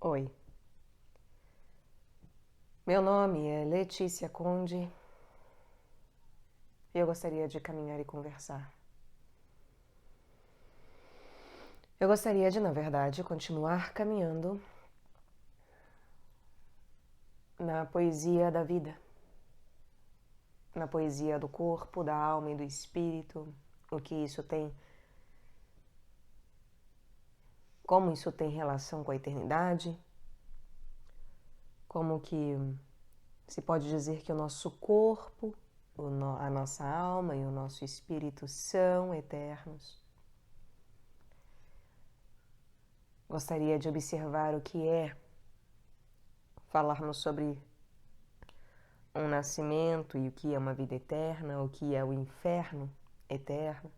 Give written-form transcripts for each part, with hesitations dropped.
Oi, meu nome é Letícia Conde e eu gostaria de caminhar e conversar. Eu gostaria de, na verdade, continuar caminhando na poesia da vida, na poesia do corpo, da alma e do espírito, o que isso tem, como isso tem relação com a eternidade, como que se pode dizer que o nosso corpo, a nossa alma e o nosso espírito são eternos. Gostaria de observar o que é falarmos sobre um nascimento e o que é uma vida eterna, o que é o inferno eterno.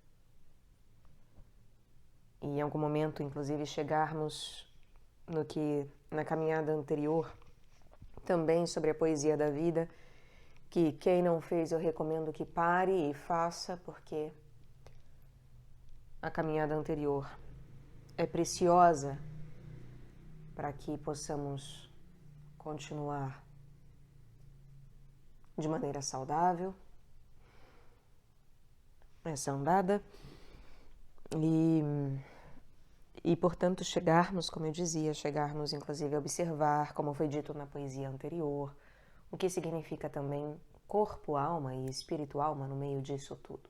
E em algum momento, inclusive, chegarmos no que na caminhada anterior, também sobre a poesia da vida, que quem não fez eu recomendo que pare e faça, porque a caminhada anterior é preciosa para que possamos continuar de maneira saudável essa andada e portanto chegarmos, como eu dizia, chegarmos inclusive a observar, como foi dito na poesia anterior, o que significa também corpo, alma e espírito, alma no meio disso tudo.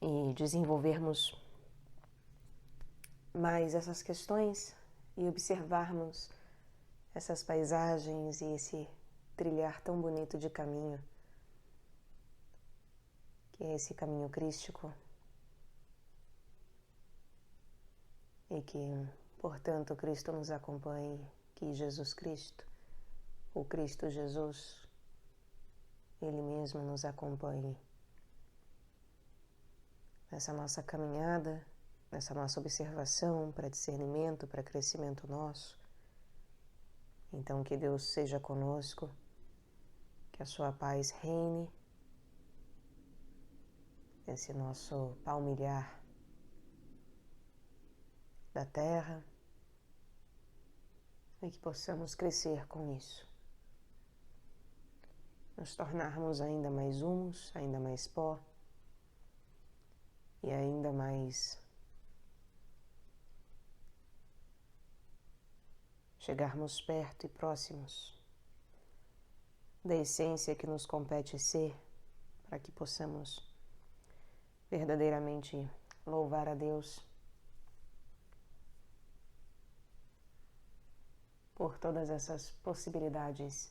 E desenvolvermos mais essas questões e observarmos essas paisagens e esse trilhar tão bonito de caminho, que é esse caminho crístico, e que, portanto, Cristo nos acompanhe, que Jesus Cristo, o Cristo Jesus, Ele mesmo nos acompanhe nessa nossa caminhada, nessa nossa observação para discernimento, para crescimento nosso. Então, que Deus seja conosco, que a sua paz reine nesse nosso palmilhar da terra e que possamos crescer com isso, nos tornarmos ainda mais humus, ainda mais pó e ainda mais chegarmos perto e próximos da essência que nos compete ser, para que possamos verdadeiramente louvar a Deus por todas essas possibilidades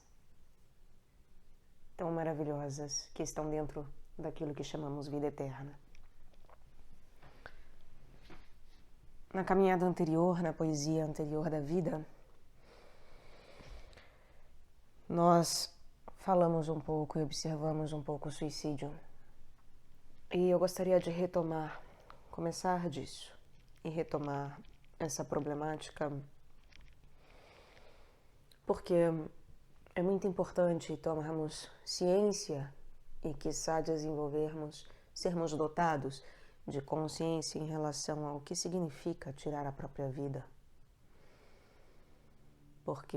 tão maravilhosas que estão dentro daquilo que chamamos vida eterna. Na caminhada anterior, na poesia anterior da vida, nós falamos um pouco e observamos um pouco o suicídio. E eu gostaria de começar disso e retomar essa problemática, porque é muito importante tomarmos ciência e, quiçá, sermos dotados de consciência em relação ao que significa tirar a própria vida. Porque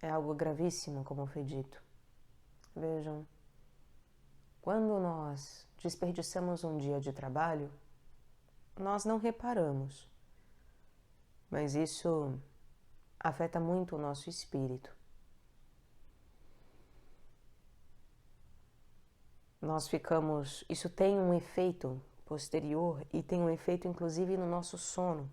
é algo gravíssimo, como foi dito. Vejam, quando nós desperdiçamos um dia de trabalho, nós não reparamos, mas isso afeta muito o nosso espírito. Isso tem um efeito posterior e tem um efeito inclusive no nosso sono.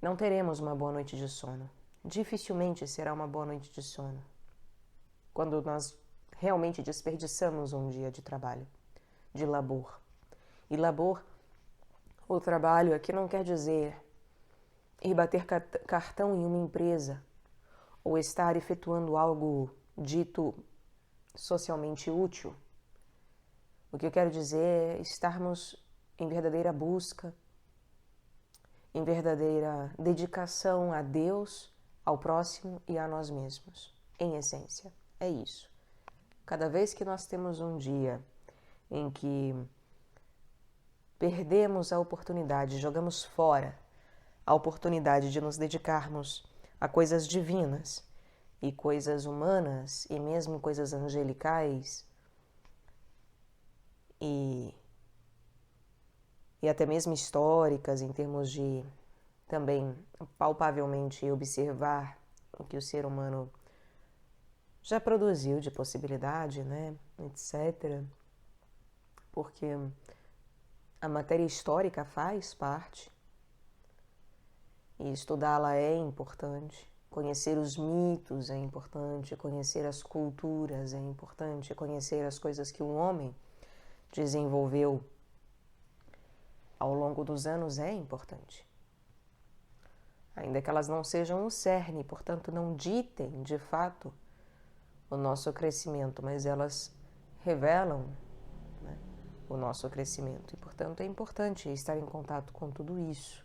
Não teremos uma boa noite de sono. Dificilmente será uma boa noite de sono quando nós realmente desperdiçamos um dia de trabalho, de labor. E labor, o trabalho aqui não quer dizer ir bater cartão em uma empresa ou estar efetuando algo dito socialmente útil. O que eu quero dizer é estarmos em verdadeira busca, em verdadeira dedicação a Deus, ao próximo e a nós mesmos. Em essência, é isso. Cada vez que nós temos um dia em que perdemos a oportunidade, jogamos fora a oportunidade de nos dedicarmos a coisas divinas e coisas humanas e mesmo coisas angelicais e até mesmo históricas, em termos de também palpavelmente observar o que o ser humano já produziu de possibilidade, né, etc. Porque a matéria histórica faz parte e estudá-la é importante. Conhecer os mitos é importante, conhecer as culturas é importante, conhecer as coisas que o homem desenvolveu ao longo dos anos é importante. Ainda que elas não sejam o cerne, portanto não ditem de fato o nosso crescimento, mas elas revelam, né, o nosso crescimento. E, portanto, é importante estar em contato com tudo isso.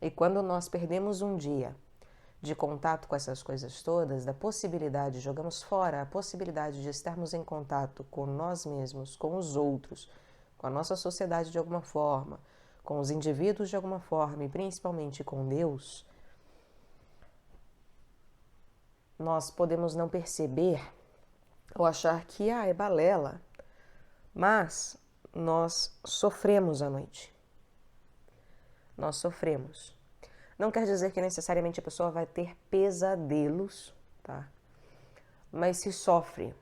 E quando nós perdemos um dia de contato com essas coisas todas, da possibilidade, jogamos fora a possibilidade de estarmos em contato com nós mesmos, com os outros, com a nossa sociedade de alguma forma, com os indivíduos de alguma forma e principalmente com Deus, nós podemos não perceber ou achar que é balela, mas nós sofremos à noite. Nós sofremos. Não quer dizer que necessariamente a pessoa vai ter pesadelos, tá? Mas se sofre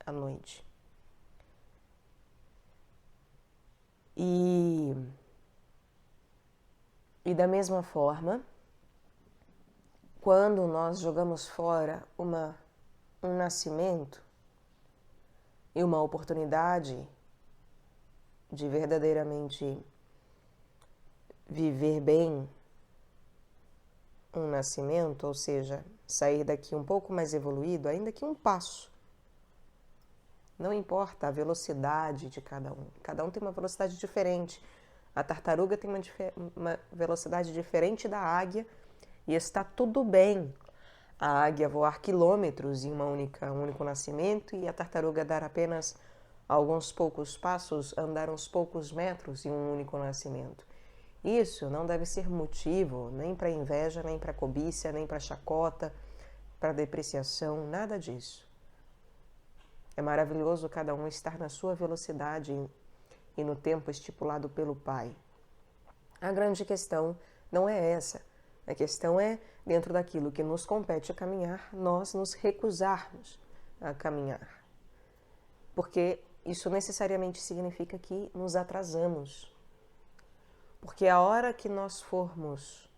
à noite. E da mesma forma, quando nós jogamos fora um nascimento e uma oportunidade de verdadeiramente viver bem um nascimento, ou seja, sair daqui um pouco mais evoluído, ainda que um passo. Não importa a velocidade de cada um tem uma velocidade diferente. A tartaruga tem uma velocidade diferente da águia e está tudo bem. A águia voar quilômetros em um único nascimento e a tartaruga dar apenas alguns poucos passos, andar uns poucos metros em um único nascimento. Isso não deve ser motivo nem para inveja, nem para cobiça, nem para chacota, para depreciação, nada disso. É maravilhoso cada um estar na sua velocidade e no tempo estipulado pelo Pai. A grande questão não é essa. A questão é, dentro daquilo que nos compete a caminhar, nós nos recusarmos a caminhar. Porque isso necessariamente significa que nos atrasamos. Porque a hora que nós formos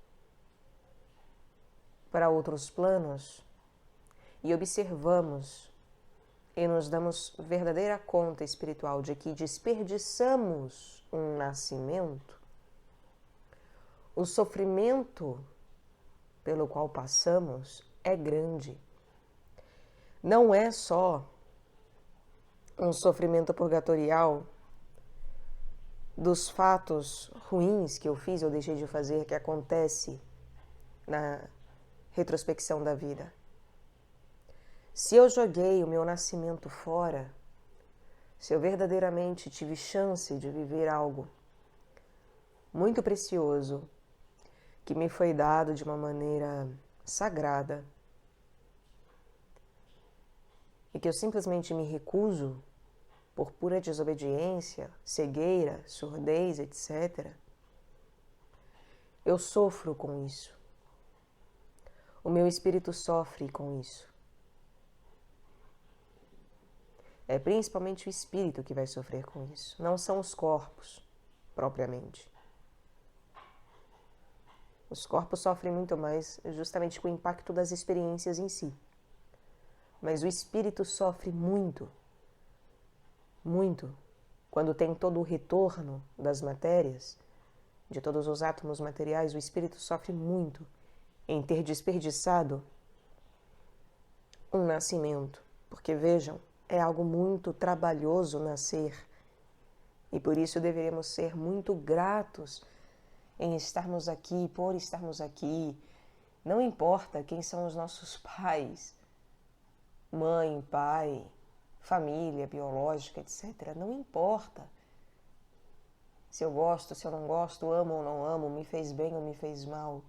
para outros planos e observamos e nos damos verdadeira conta espiritual de que desperdiçamos um nascimento, o sofrimento pelo qual passamos é grande. Não é só um sofrimento purgatorial dos fatos ruins que eu fiz ou deixei de fazer, que acontece na retrospecção da vida. Se eu joguei o meu nascimento fora, se eu verdadeiramente tive chance de viver algo muito precioso, que me foi dado de uma maneira sagrada, e que eu simplesmente me recuso por pura desobediência, cegueira, surdez, etc., eu sofro com isso. O meu espírito sofre com isso. É principalmente o espírito que vai sofrer com isso, não são os corpos, propriamente. Os corpos sofrem muito mais justamente com o impacto das experiências em si. Mas o espírito sofre muito, muito, quando tem todo o retorno das matérias, de todos os átomos materiais, o espírito sofre muito em ter desperdiçado um nascimento. Porque, vejam, é algo muito trabalhoso nascer e por isso deveríamos ser muito gratos em estarmos aqui, por estarmos aqui. Não importa quem são os nossos pais, mãe, pai, família biológica, etc. Não importa. se eu gosto, se eu não gosto, amo ou não amo, me fez bem ou me fez mal.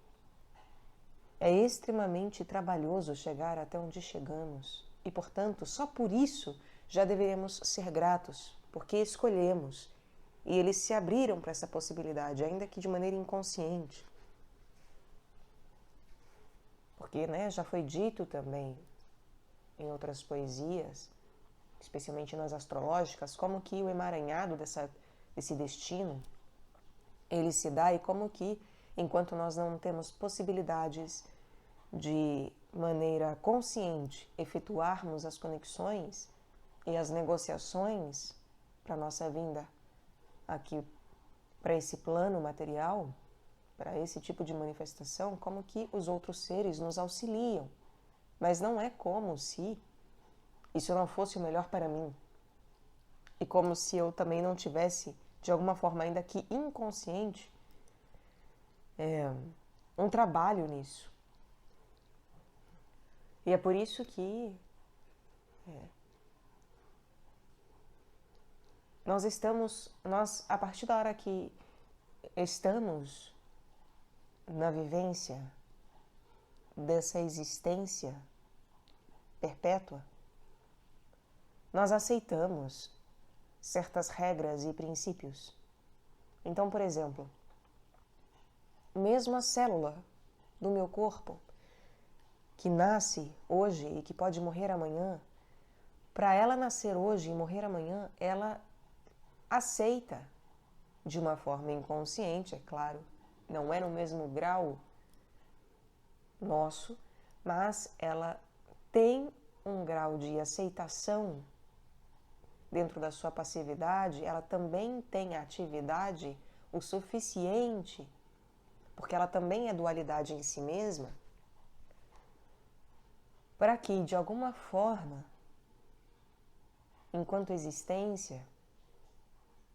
É extremamente trabalhoso chegar até onde chegamos e, portanto, só por isso já deveríamos ser gratos, porque escolhemos e eles se abriram para essa possibilidade, ainda que de maneira inconsciente. Porque, já foi dito também em outras poesias, especialmente nas astrológicas, como que o emaranhado desse destino, ele se dá e como que, enquanto nós não temos possibilidades de maneira consciente efetuarmos as conexões e as negociações para nossa vinda aqui para esse plano material, para esse tipo de manifestação, como que os outros seres nos auxiliam. Mas não é como se isso não fosse o melhor para mim. E como se eu também não tivesse, de alguma forma ainda que inconsciente, um trabalho nisso. E é por isso que nós, a partir da hora que estamos na vivência dessa existência perpétua, nós aceitamos certas regras e princípios. Então, por exemplo, mesmo a célula do meu corpo, que nasce hoje e que pode morrer amanhã, para ela nascer hoje e morrer amanhã, ela aceita de uma forma inconsciente, é claro, não é no mesmo grau nosso, mas ela tem um grau de aceitação dentro da sua passividade, ela também tem atividade o suficiente, porque ela também é dualidade em si mesma, para que, de alguma forma, enquanto existência,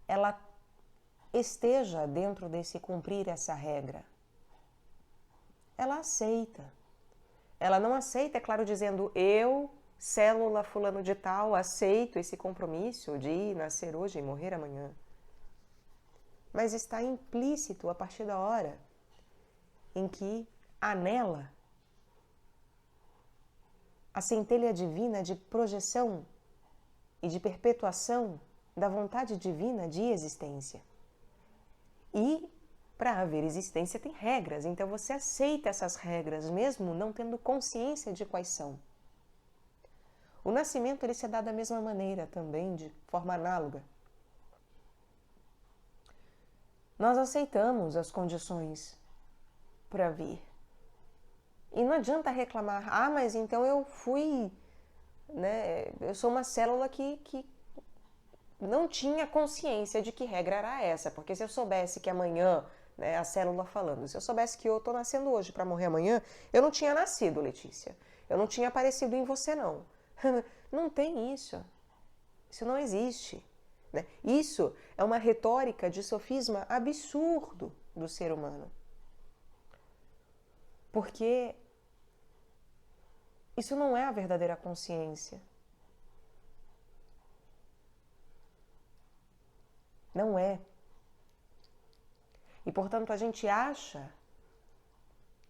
ela esteja dentro desse cumprir essa regra. Ela aceita. Ela não aceita, é claro, dizendo eu, célula fulano de tal, aceito esse compromisso de nascer hoje e morrer amanhã. Mas está implícito a partir da hora em que há nela a centelha divina de projeção e de perpetuação da vontade divina de existência. E para haver existência tem regras, então você aceita essas regras mesmo não tendo consciência de quais são. O nascimento ele se dá da mesma maneira também, de forma análoga. Nós aceitamos as condições para vir. E não adianta reclamar, mas então eu fui, eu sou uma célula que não tinha consciência de que regra era essa, porque se eu soubesse que amanhã, a célula falando, se eu soubesse que eu estou nascendo hoje para morrer amanhã, eu não tinha nascido, Letícia. Eu não tinha aparecido em você, não. Não tem isso. Isso não existe. Isso é uma retórica de sofisma absurdo do ser humano. Porque isso não é a verdadeira consciência. Não é. E, portanto, a gente acha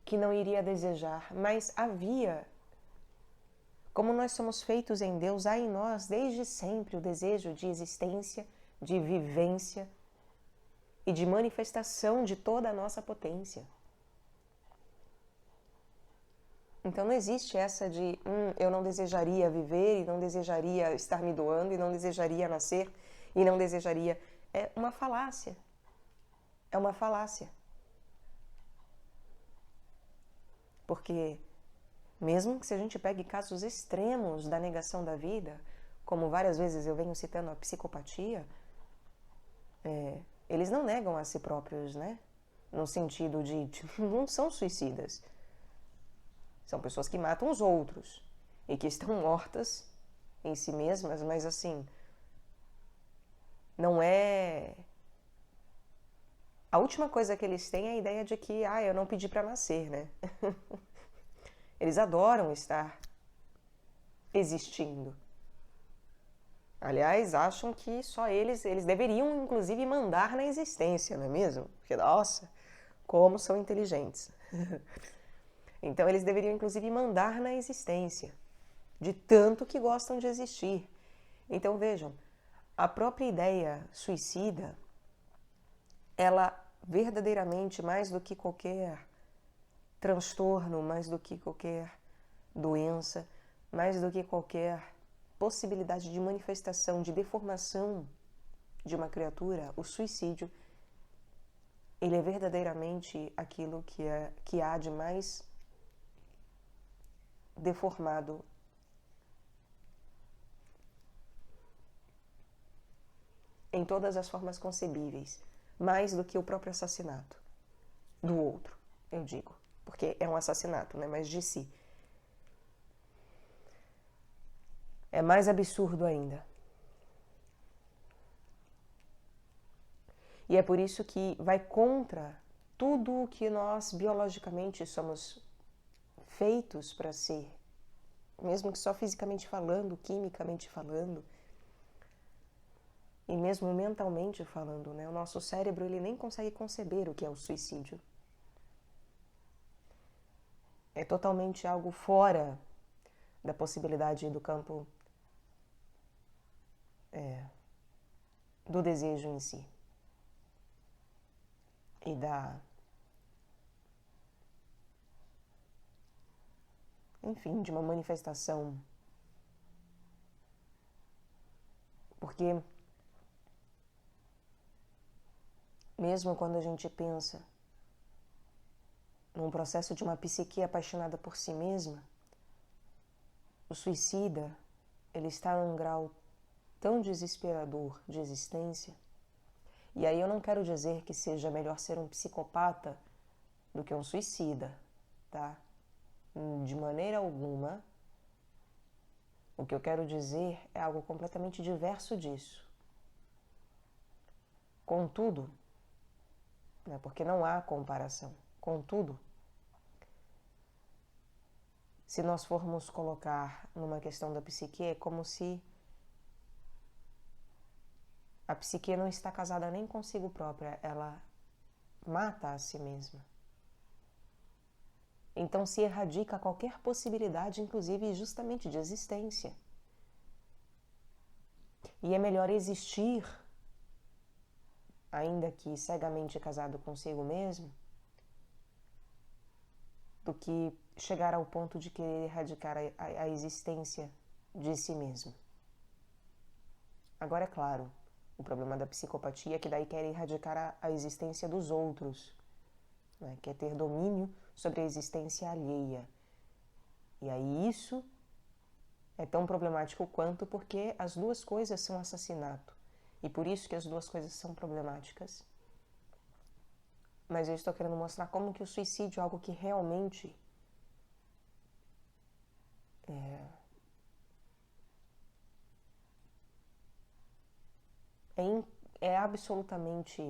que não iria desejar, mas havia. Como nós somos feitos em Deus, há em nós desde sempre o desejo de existência, de vivência e de manifestação de toda a nossa potência. Então não existe essa de eu não desejaria viver e não desejaria estar me doando e não desejaria nascer e não desejaria. É uma falácia. É uma falácia. Porque mesmo que se a gente pegue casos extremos da negação da vida, como várias vezes eu venho citando a psicopatia, eles não negam a si próprios, no sentido de não são suicidas. São pessoas que matam os outros e que estão mortas em si mesmas, mas assim, não é... A última coisa que eles têm é a ideia de que, eu não pedi para nascer, Eles adoram estar existindo. Aliás, acham que só eles deveriam, inclusive, mandar na existência, não é mesmo? Porque, nossa, como são inteligentes. Então, eles deveriam, inclusive, mandar na existência, de tanto que gostam de existir. Então, vejam, a própria ideia suicida, ela verdadeiramente, mais do que qualquer transtorno, mais do que qualquer doença, mais do que qualquer possibilidade de manifestação, de deformação de uma criatura, o suicídio, ele é verdadeiramente aquilo que há de mais deformado em todas as formas concebíveis, mais do que o próprio assassinato do outro, eu digo, porque é um assassinato, né? Mas de si. É mais absurdo ainda. E é por isso que vai contra tudo o que nós biologicamente somos feitos para ser, mesmo que só fisicamente falando, quimicamente falando, e mesmo mentalmente falando, né? O nosso cérebro, ele nem consegue conceber o que é o suicídio. É totalmente algo fora da possibilidade do campo do desejo em si. E enfim, de uma manifestação. Porque mesmo quando a gente pensa num processo de uma psique apaixonada por si mesma, o suicida, ele está num grau tão desesperador de existência. E aí eu não quero dizer que seja melhor ser um psicopata do que um suicida, tá? De maneira alguma. O que eu quero dizer é algo completamente diverso disso. Contudo, né, porque não há comparação, contudo, se nós formos colocar numa questão da psique, é como se a psique não está casada nem consigo própria, ela mata a si mesma. Então se erradica qualquer possibilidade, inclusive justamente de existência. E é melhor existir, ainda que cegamente casado consigo mesmo, do que chegar ao ponto de querer erradicar a existência de si mesmo. Agora, é claro, o problema da psicopatia é que daí quer erradicar a existência dos outros, né? Quer ter domínio sobre a existência alheia. E aí isso é tão problemático quanto, porque as duas coisas são assassinato. E por isso que as duas coisas são problemáticas. Mas eu estou querendo mostrar como que o suicídio é algo que realmente é absolutamente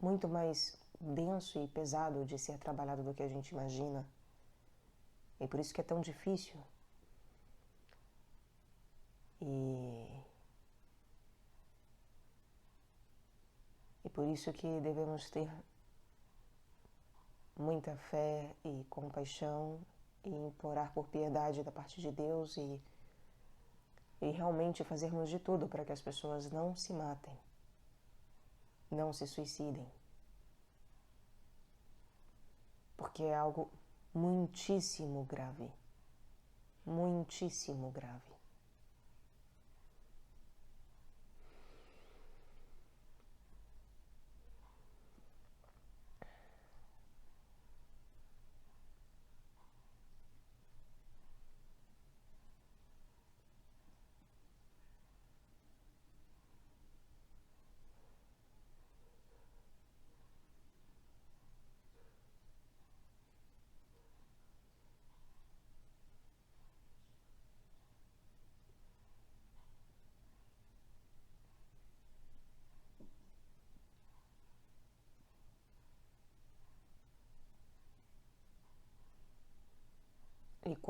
muito mais denso e pesado de ser trabalhado do que a gente imagina. E por isso que é tão difícil. E por isso que devemos ter muita fé e compaixão e implorar por piedade da parte de Deus e realmente fazermos de tudo para que as pessoas não se matem, não se suicidem. Porque é algo muitíssimo grave. Muitíssimo grave.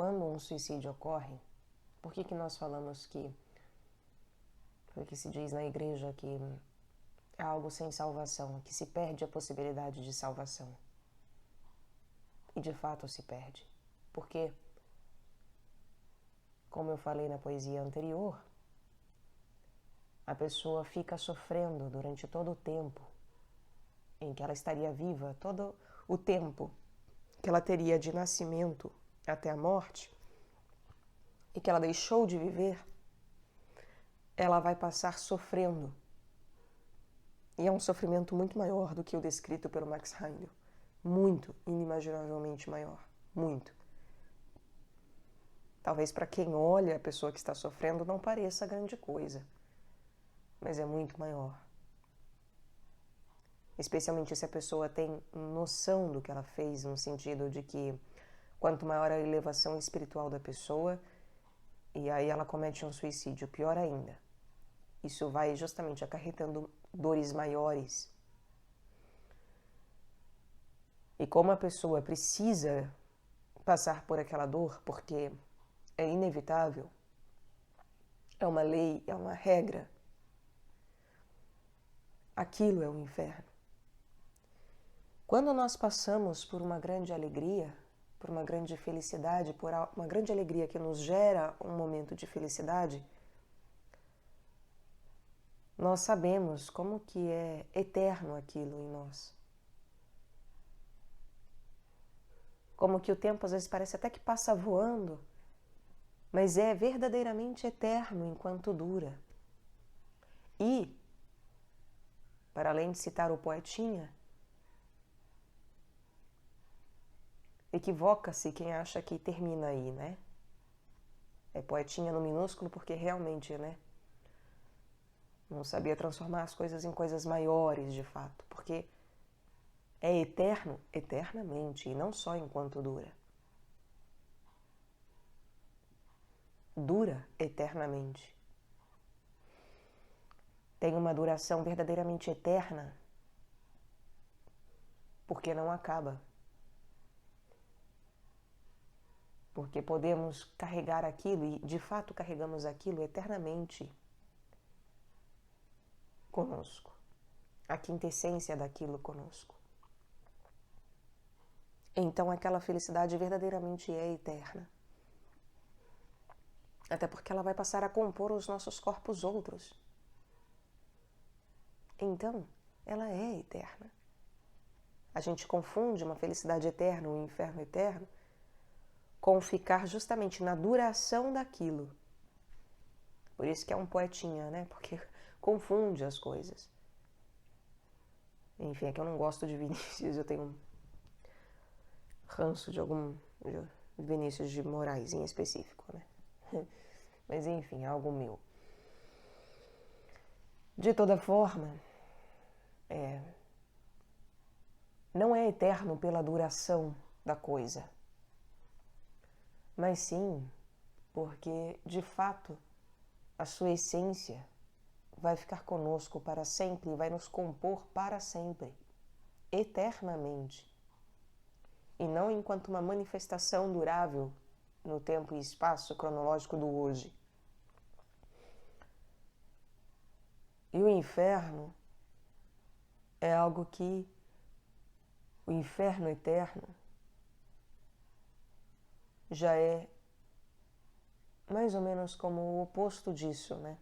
quando um suicídio ocorre, por que nós falamos que, porque se diz na igreja que é algo sem salvação, que se perde a possibilidade de salvação? E de fato se perde. Porque, como eu falei na poesia anterior, a pessoa fica sofrendo durante todo o tempo em que ela estaria viva, todo o tempo que ela teria de nascimento até a morte, e que ela deixou de viver, ela vai passar sofrendo. E é um sofrimento muito maior do que o descrito pelo Max Heindel. Muito, inimaginavelmente maior. Muito. Talvez para quem olha a pessoa que está sofrendo não pareça grande coisa, mas é muito maior. Especialmente se a pessoa tem noção do que ela fez, no sentido de que quanto maior a elevação espiritual da pessoa, e aí ela comete um suicídio, pior ainda. Isso vai justamente acarretando dores maiores. E como a pessoa precisa passar por aquela dor, porque é inevitável, é uma lei, é uma regra, aquilo é o inferno. Quando nós passamos por uma grande alegria, por uma grande felicidade, por uma grande alegria que nos gera um momento de felicidade, nós sabemos como que é eterno aquilo em nós. Como que o tempo às vezes parece até que passa voando, mas é verdadeiramente eterno enquanto dura. E, para além de citar o poetinha, equivoca-se quem acha que termina aí, né? É poetinha no minúsculo porque realmente, né? Não sabia transformar as coisas em coisas maiores, de fato, porque é eterno eternamente e não só enquanto dura. Dura eternamente. Tem uma duração verdadeiramente eterna porque não acaba. Porque podemos carregar aquilo, e de fato carregamos aquilo eternamente conosco. A quintessência daquilo conosco. Então aquela felicidade verdadeiramente é eterna. Até porque ela vai passar a compor os nossos corpos outros. Então, ela é eterna. A gente confunde uma felicidade eterna, um inferno eterno, com ficar justamente na duração daquilo. Por isso que é um poetinha, né? Porque confunde as coisas. Enfim, é que eu não gosto de Vinícius, eu tenho um ranço de algum Vinícius de Moraes em específico, né? Mas enfim, é algo meu. De toda forma, não é eterno pela duração da coisa, mas sim porque, de fato, a sua essência vai ficar conosco para sempre e vai nos compor para sempre, eternamente, e não enquanto uma manifestação durável no tempo e espaço cronológico do hoje. E o inferno é algo que, o inferno eterno, já é mais ou menos como o oposto disso, né?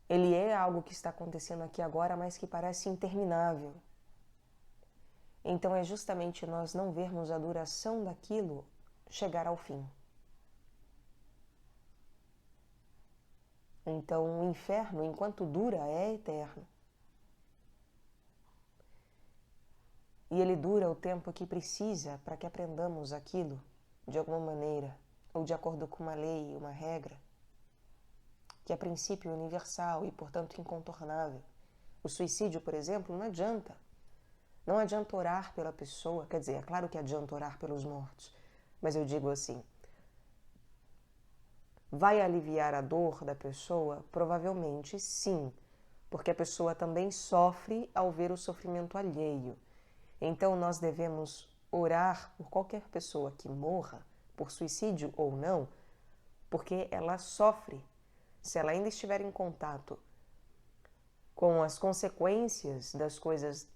Ele é algo que está acontecendo aqui agora, mas que parece interminável. Então é justamente nós não vermos a duração daquilo chegar ao fim. Então o inferno, enquanto dura, é eterno. E ele dura o tempo que precisa para que aprendamos aquilo de alguma maneira, ou de acordo com uma lei, uma regra, que é princípio universal e, portanto, incontornável. O suicídio, por exemplo, não adianta. Não adianta orar pela pessoa, quer dizer, é claro que adianta orar pelos mortos, mas eu digo assim, vai aliviar a dor da pessoa? Provavelmente sim, porque a pessoa também sofre ao ver o sofrimento alheio. Então nós devemos orar por qualquer pessoa que morra, por suicídio ou não, porque ela sofre. Se ela ainda estiver em contato com as consequências das coisas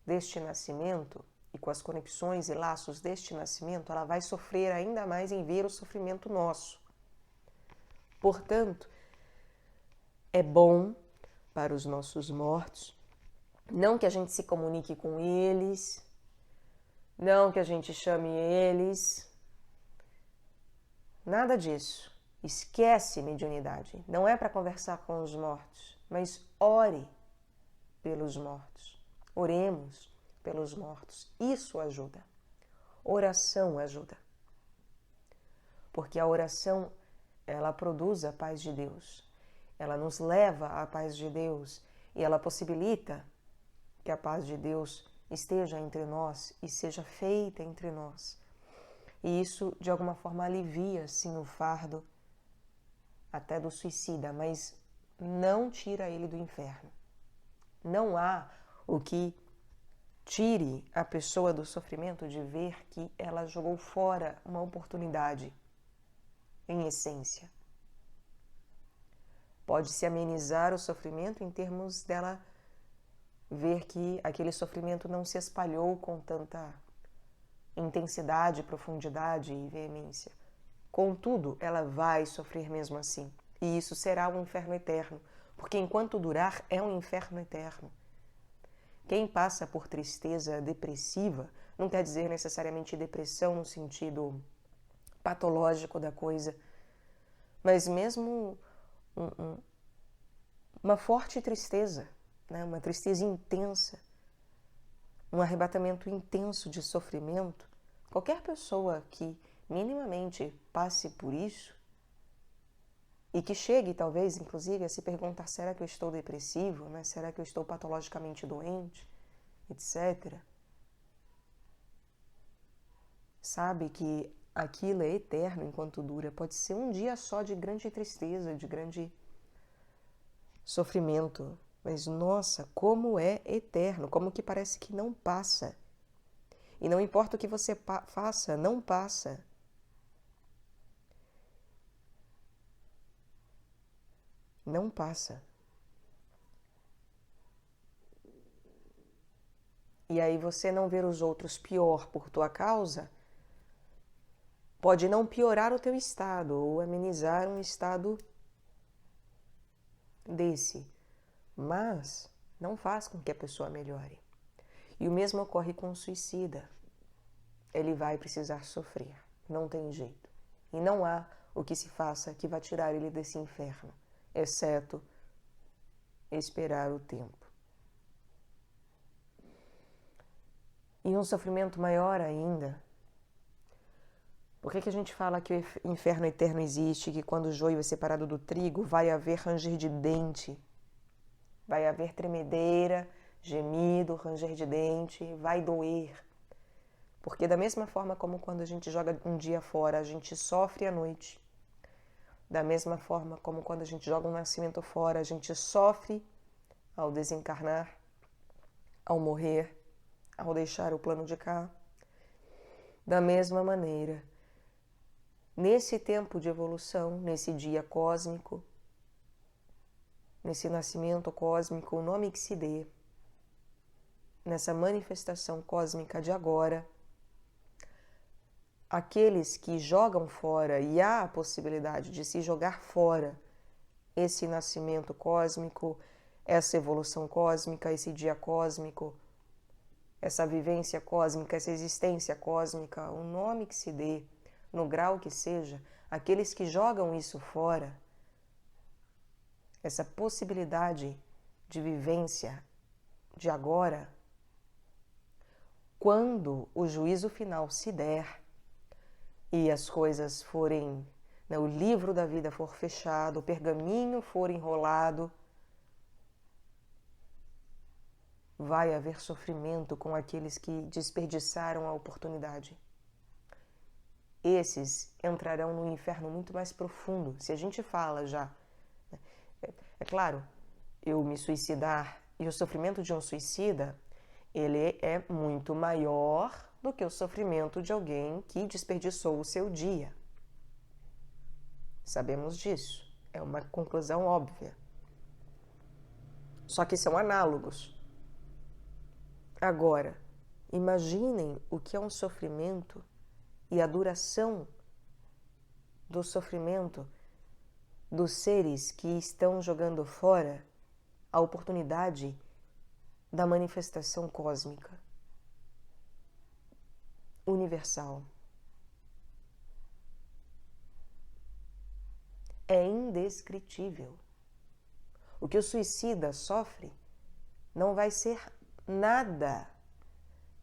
deste nascimento e com as conexões e laços deste nascimento, ela vai sofrer ainda mais em ver o sofrimento nosso. Portanto, é bom para os nossos mortos, não que a gente se comunique com eles, não que a gente chame eles, nada disso. Esquece mediunidade. Não é para conversar com os mortos, mas ore pelos mortos. Oremos pelos mortos. Isso ajuda. Oração ajuda. Porque a oração, ela produz a paz de Deus. Ela nos leva à paz de Deus e ela possibilita que a paz de Deus esteja entre nós e seja feita entre nós. E isso, de alguma forma, alivia, sim, o fardo até do suicida, mas não tira ele do inferno. Não há o que tire a pessoa do sofrimento de ver que ela jogou fora uma oportunidade, em essência. Pode-se amenizar o sofrimento em termos dela ver que aquele sofrimento não se espalhou com tanta intensidade, profundidade e veemência. Contudo, ela vai sofrer mesmo assim. E isso será um inferno eterno, porque enquanto durar é um inferno eterno. Quem passa por tristeza depressiva não quer dizer necessariamente depressão no sentido patológico da coisa, mas mesmo uma forte tristeza, né? Uma tristeza intensa, um arrebatamento intenso de sofrimento. Qualquer pessoa que minimamente passe por isso e que chegue, talvez, inclusive, a se perguntar: será que eu estou depressivo? Né? Será que eu estou patologicamente doente? Etc. Sabe que aquilo é eterno enquanto dura. Pode ser um dia só de grande tristeza, de grande sofrimento. Mas, nossa, como é eterno, como que parece que não passa. E não importa o que você faça, não passa. Não passa. E aí você não ver os outros pior por tua causa, pode não piorar o teu estado ou amenizar um estado desse, mas não faz com que a pessoa melhore. E o mesmo ocorre com o suicida. Ele vai precisar sofrer, não tem jeito. E não há o que se faça que vá tirar ele desse inferno, exceto esperar o tempo. E um sofrimento maior ainda. Por que a gente fala que o inferno eterno existe, que quando o joio é separado do trigo, vai haver ranger de dente, vai haver tremedeira, gemido, ranger de dente, vai doer. Porque da mesma forma como quando a gente joga um dia fora, a gente sofre à noite. Da mesma forma como quando a gente joga um nascimento fora, a gente sofre ao desencarnar, ao morrer, ao deixar o plano de cá. Da mesma maneira, nesse tempo de evolução, nesse dia cósmico, nesse nascimento cósmico, o nome que se dê, nessa manifestação cósmica de agora, aqueles que jogam fora, e há a possibilidade de se jogar fora esse nascimento cósmico, essa evolução cósmica, esse dia cósmico, essa vivência cósmica, essa existência cósmica, o nome que se dê, no grau que seja, aqueles que jogam isso fora, essa possibilidade de vivência de agora, quando o juízo final se der e as coisas forem, né, o livro da vida for fechado, o pergaminho for enrolado, vai haver sofrimento com aqueles que desperdiçaram a oportunidade. Esses entrarão no inferno muito mais profundo. Se a gente fala já, é claro, eu me suicidar e o sofrimento de um suicida, ele é muito maior do que o sofrimento de alguém que desperdiçou o seu dia. Sabemos disso, é uma conclusão óbvia. Só que são análogos. Agora, imaginem o que é um sofrimento e a duração do sofrimento dos seres que estão jogando fora a oportunidade da manifestação cósmica, universal. É indescritível. O que o suicida sofre não vai ser nada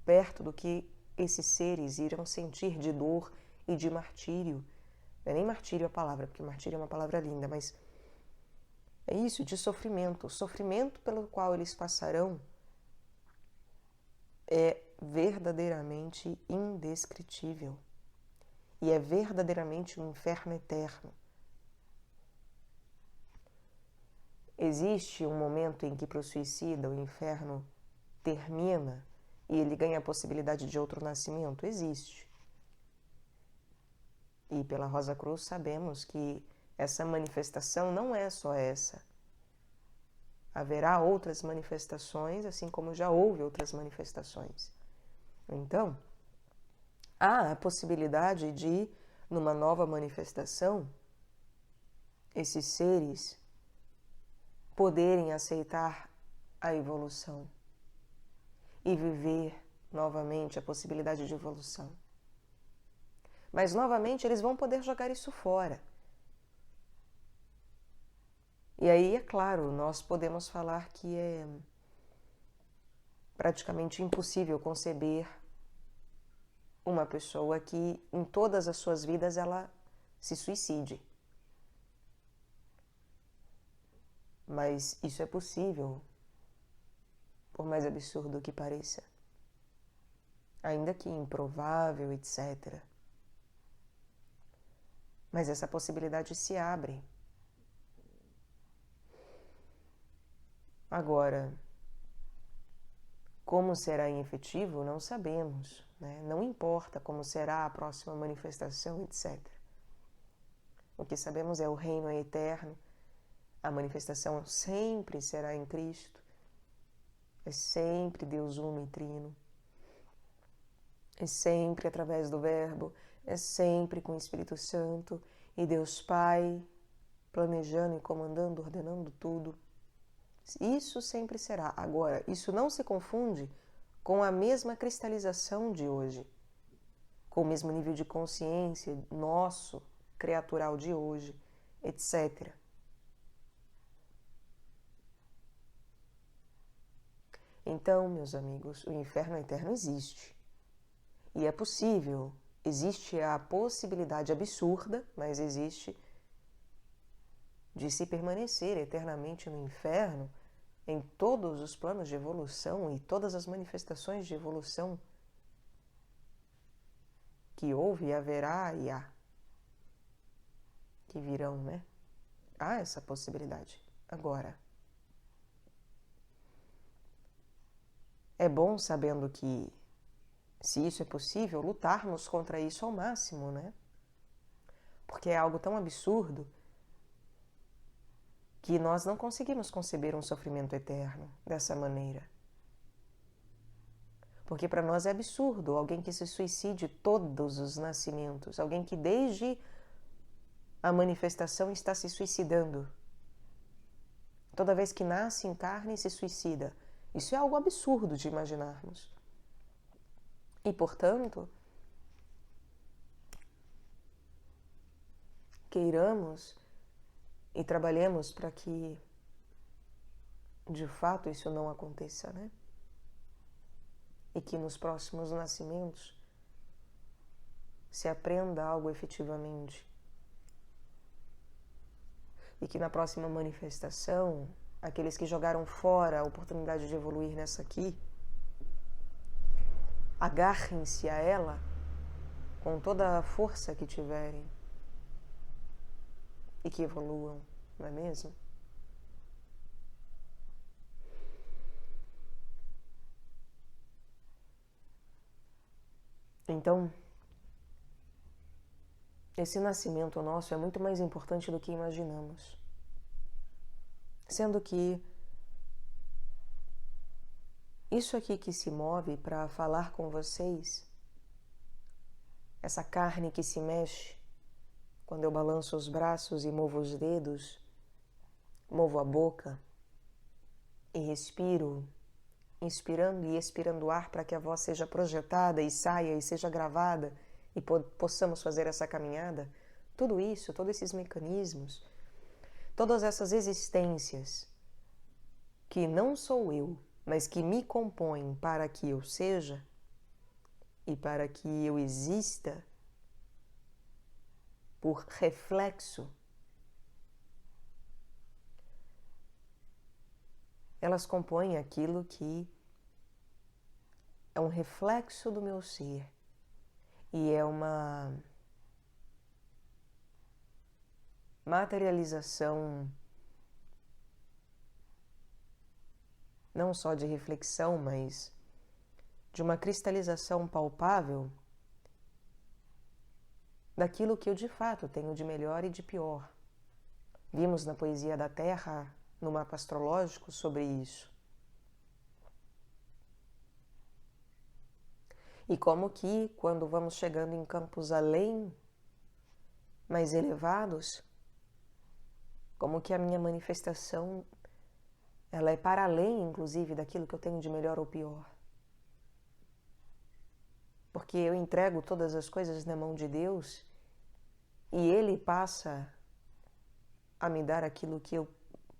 perto do que esses seres irão sentir de dor e de martírio. Não é nem martírio a palavra, porque martírio é uma palavra linda, mas é isso, de sofrimento. O sofrimento pelo qual eles passarão é verdadeiramente indescritível. E é verdadeiramente um inferno eterno. Existe um momento em que para o suicida o inferno termina e ele ganha a possibilidade de outro nascimento? Existe. E pela Rosa Cruz sabemos que essa manifestação não é só essa. Haverá outras manifestações, assim como já houve outras manifestações. Então, há a possibilidade de, numa nova manifestação, esses seres poderem aceitar a evolução e viver novamente a possibilidade de evolução. Mas, novamente, eles vão poder jogar isso fora. E aí, é claro, nós podemos falar que é praticamente impossível conceber uma pessoa que, em todas as suas vidas, ela se suicide. Mas isso é possível, por mais absurdo que pareça. Ainda que improvável, etc. Mas essa possibilidade se abre. Agora, como será em efetivo, não sabemos, né? Não importa como será a próxima manifestação, etc. O que sabemos é o reino é eterno, a manifestação sempre será em Cristo, é sempre Deus uno e trino, é sempre através do Verbo, é sempre com o Espírito Santo e Deus Pai planejando e comandando, ordenando tudo. Isso sempre será. Agora, isso não se confunde com a mesma cristalização de hoje, com o mesmo nível de consciência nosso, criatural de hoje, etc. Então, meus amigos, o inferno eterno existe. E é possível, existe a possibilidade absurda, mas existe, de se permanecer eternamente no inferno em todos os planos de evolução e todas as manifestações de evolução que houve e haverá e há, que virão, né? Há essa possibilidade. Agora, é bom, sabendo que, se isso é possível, lutarmos contra isso ao máximo, né? Porque é algo tão absurdo que nós não conseguimos conceber um sofrimento eterno dessa maneira. Porque para nós é absurdo alguém que se suicide todos os nascimentos, alguém que desde a manifestação está se suicidando. Toda vez que nasce, encarna e se suicida. Isso é algo absurdo de imaginarmos. E, portanto, queiramos e trabalhemos para que, de fato, isso não aconteça, né? E que nos próximos nascimentos se aprenda algo efetivamente. E que na próxima manifestação, aqueles que jogaram fora a oportunidade de evoluir nessa aqui, agarrem-se a ela com toda a força que tiverem e que evoluam, não é mesmo? Então, esse nascimento nosso é muito mais importante do que imaginamos. Sendo que isso aqui que se move para falar com vocês, essa carne que se mexe, quando eu balanço os braços e movo os dedos, movo a boca e respiro, inspirando e expirando ar para que a voz seja projetada e saia e seja gravada e possamos fazer essa caminhada, tudo isso, todos esses mecanismos, todas essas existências que não sou eu, mas que me compõem para que eu seja e para que eu exista por reflexo, elas compõem aquilo que é um reflexo do meu ser e é uma materialização não só de reflexão, mas de uma cristalização palpável daquilo que eu de fato tenho de melhor e de pior. Vimos na Poesia da Terra, no mapa astrológico, sobre isso. E como que, quando vamos chegando em campos além, mais elevados, como que a minha manifestação, ela é para além, inclusive, daquilo que eu tenho de melhor ou pior. Porque eu entrego todas as coisas na mão de Deus e Ele passa a me dar aquilo que eu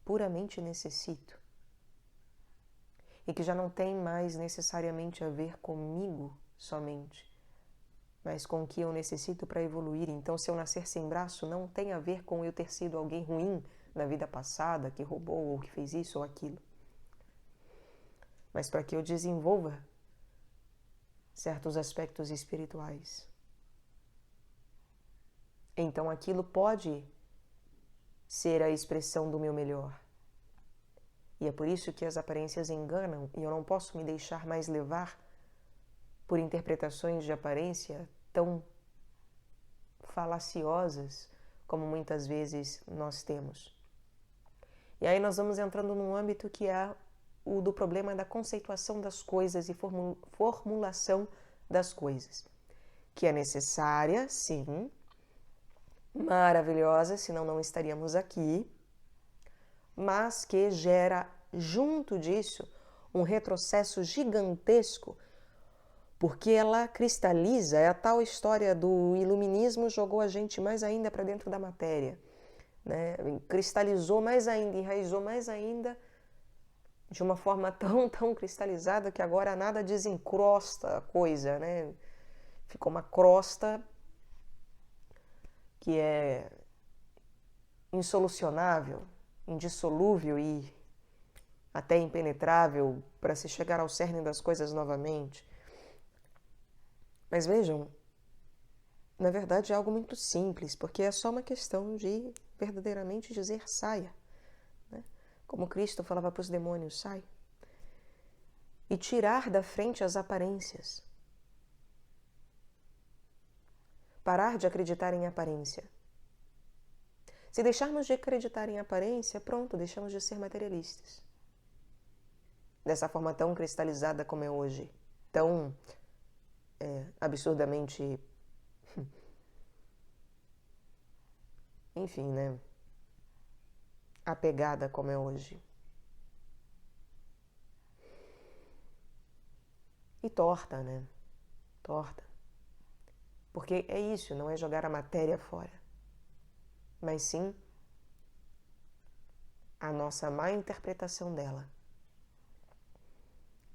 puramente necessito e que já não tem mais necessariamente a ver comigo somente, mas com o que eu necessito para evoluir. Então, se eu nascer sem braço, não tem a ver com eu ter sido alguém ruim na vida passada, que roubou ou que fez isso ou aquilo, mas para que eu desenvolva certos aspectos espirituais. Então, aquilo pode ser a expressão do meu melhor. E é por isso que as aparências enganam e eu não posso me deixar mais levar por interpretações de aparência tão falaciosas como muitas vezes nós temos. E aí nós vamos entrando num âmbito que é o do problema da conceituação das coisas e formulação das coisas, que é necessária, sim, maravilhosa, senão não estaríamos aqui, mas que gera junto disso um retrocesso gigantesco, porque ela cristaliza, é a tal história do iluminismo jogou a gente mais ainda para dentro da matéria, né? Cristalizou mais ainda, enraizou mais ainda de uma forma tão cristalizada que agora nada desencrosta a coisa, né? Ficou uma crosta que é insolucionável, indissolúvel e até impenetrável para se chegar ao cerne das coisas novamente. Mas vejam, na verdade é algo muito simples, porque é só uma questão de verdadeiramente dizer saia, né? Como Cristo falava para os demônios, sai. E tirar da frente as aparências. Parar de acreditar em aparência. Se deixarmos de acreditar em aparência, pronto, deixamos de ser materialistas. Dessa forma tão cristalizada como é hoje, tão absurdamente, enfim, né? Apegada como é hoje. E torta, né? Torta. Porque é isso, não é jogar a matéria fora, mas sim a nossa má interpretação dela.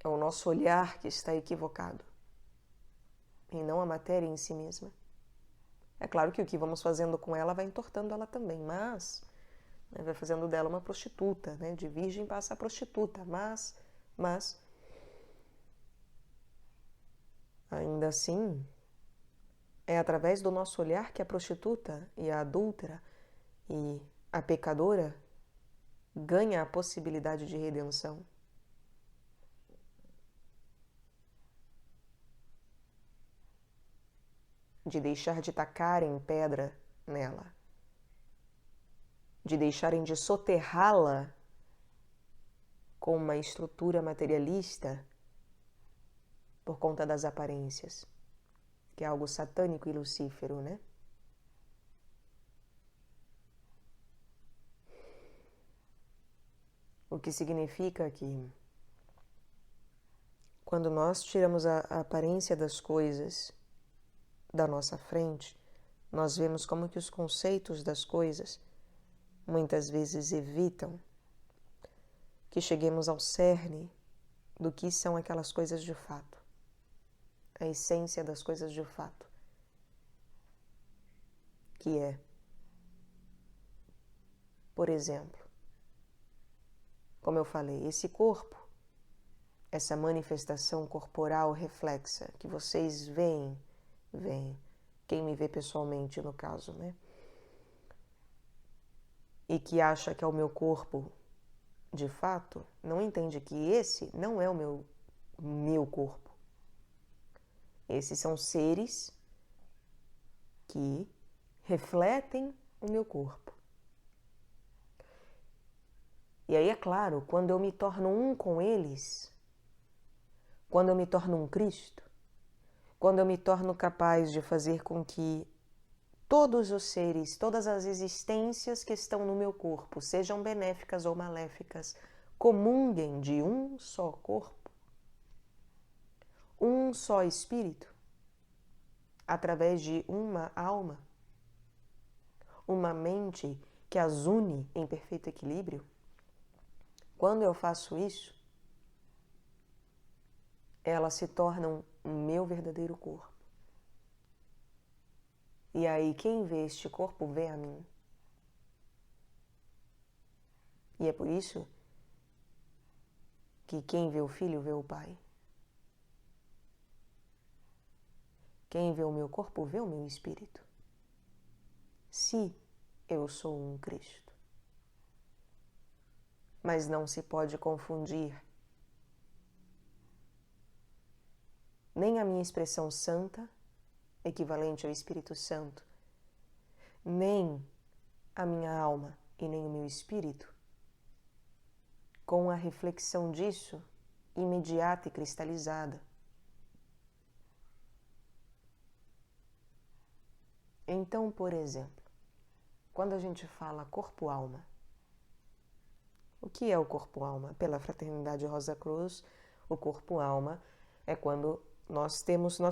É o nosso olhar que está equivocado e não a matéria em si mesma. É claro que o que vamos fazendo com ela vai entortando ela também, mas vai fazendo dela uma prostituta, né? De virgem passa a prostituta, mas ainda assim é através do nosso olhar que a prostituta e a adúltera e a pecadora ganha a possibilidade de redenção. de deixar de tacarem pedra nela, de deixarem de soterrá-la com uma estrutura materialista por conta das aparências, que é algo satânico e lucífero, né? O que significa que quando nós tiramos a aparência das coisas da nossa frente, nós vemos como que os conceitos das coisas muitas vezes evitam que cheguemos ao cerne do que são aquelas coisas de fato, a essência das coisas de fato, que é, por exemplo, como eu falei, esse corpo, essa manifestação corporal reflexa que vocês veem, quem me vê pessoalmente no caso, né? E que acha que é o meu corpo de fato, não entende que esse não é o meu corpo. Esses são seres que refletem o meu corpo. E aí, é claro, quando eu me torno um com eles, quando eu me torno um Cristo, quando eu me torno capaz de fazer com que todos os seres, todas as existências que estão no meu corpo, sejam benéficas ou maléficas, comunguem de um só corpo, um só espírito, através de uma alma, uma mente que as une em perfeito equilíbrio. Quando eu faço isso, elas se tornam o meu verdadeiro corpo. E aí quem vê este corpo vê a mim. E é por isso que quem vê o Filho vê o Pai. Quem vê o meu corpo vê o meu espírito. Se eu sou um Cristo. Mas não se pode confundir nem a minha expressão santa, equivalente ao Espírito Santo, nem a minha alma e nem o meu espírito, com a reflexão disso imediata e cristalizada. Então, por exemplo, quando a gente fala corpo-alma, o que é o corpo-alma? Pela Fraternidade Rosa Cruz, o corpo-alma é quando nós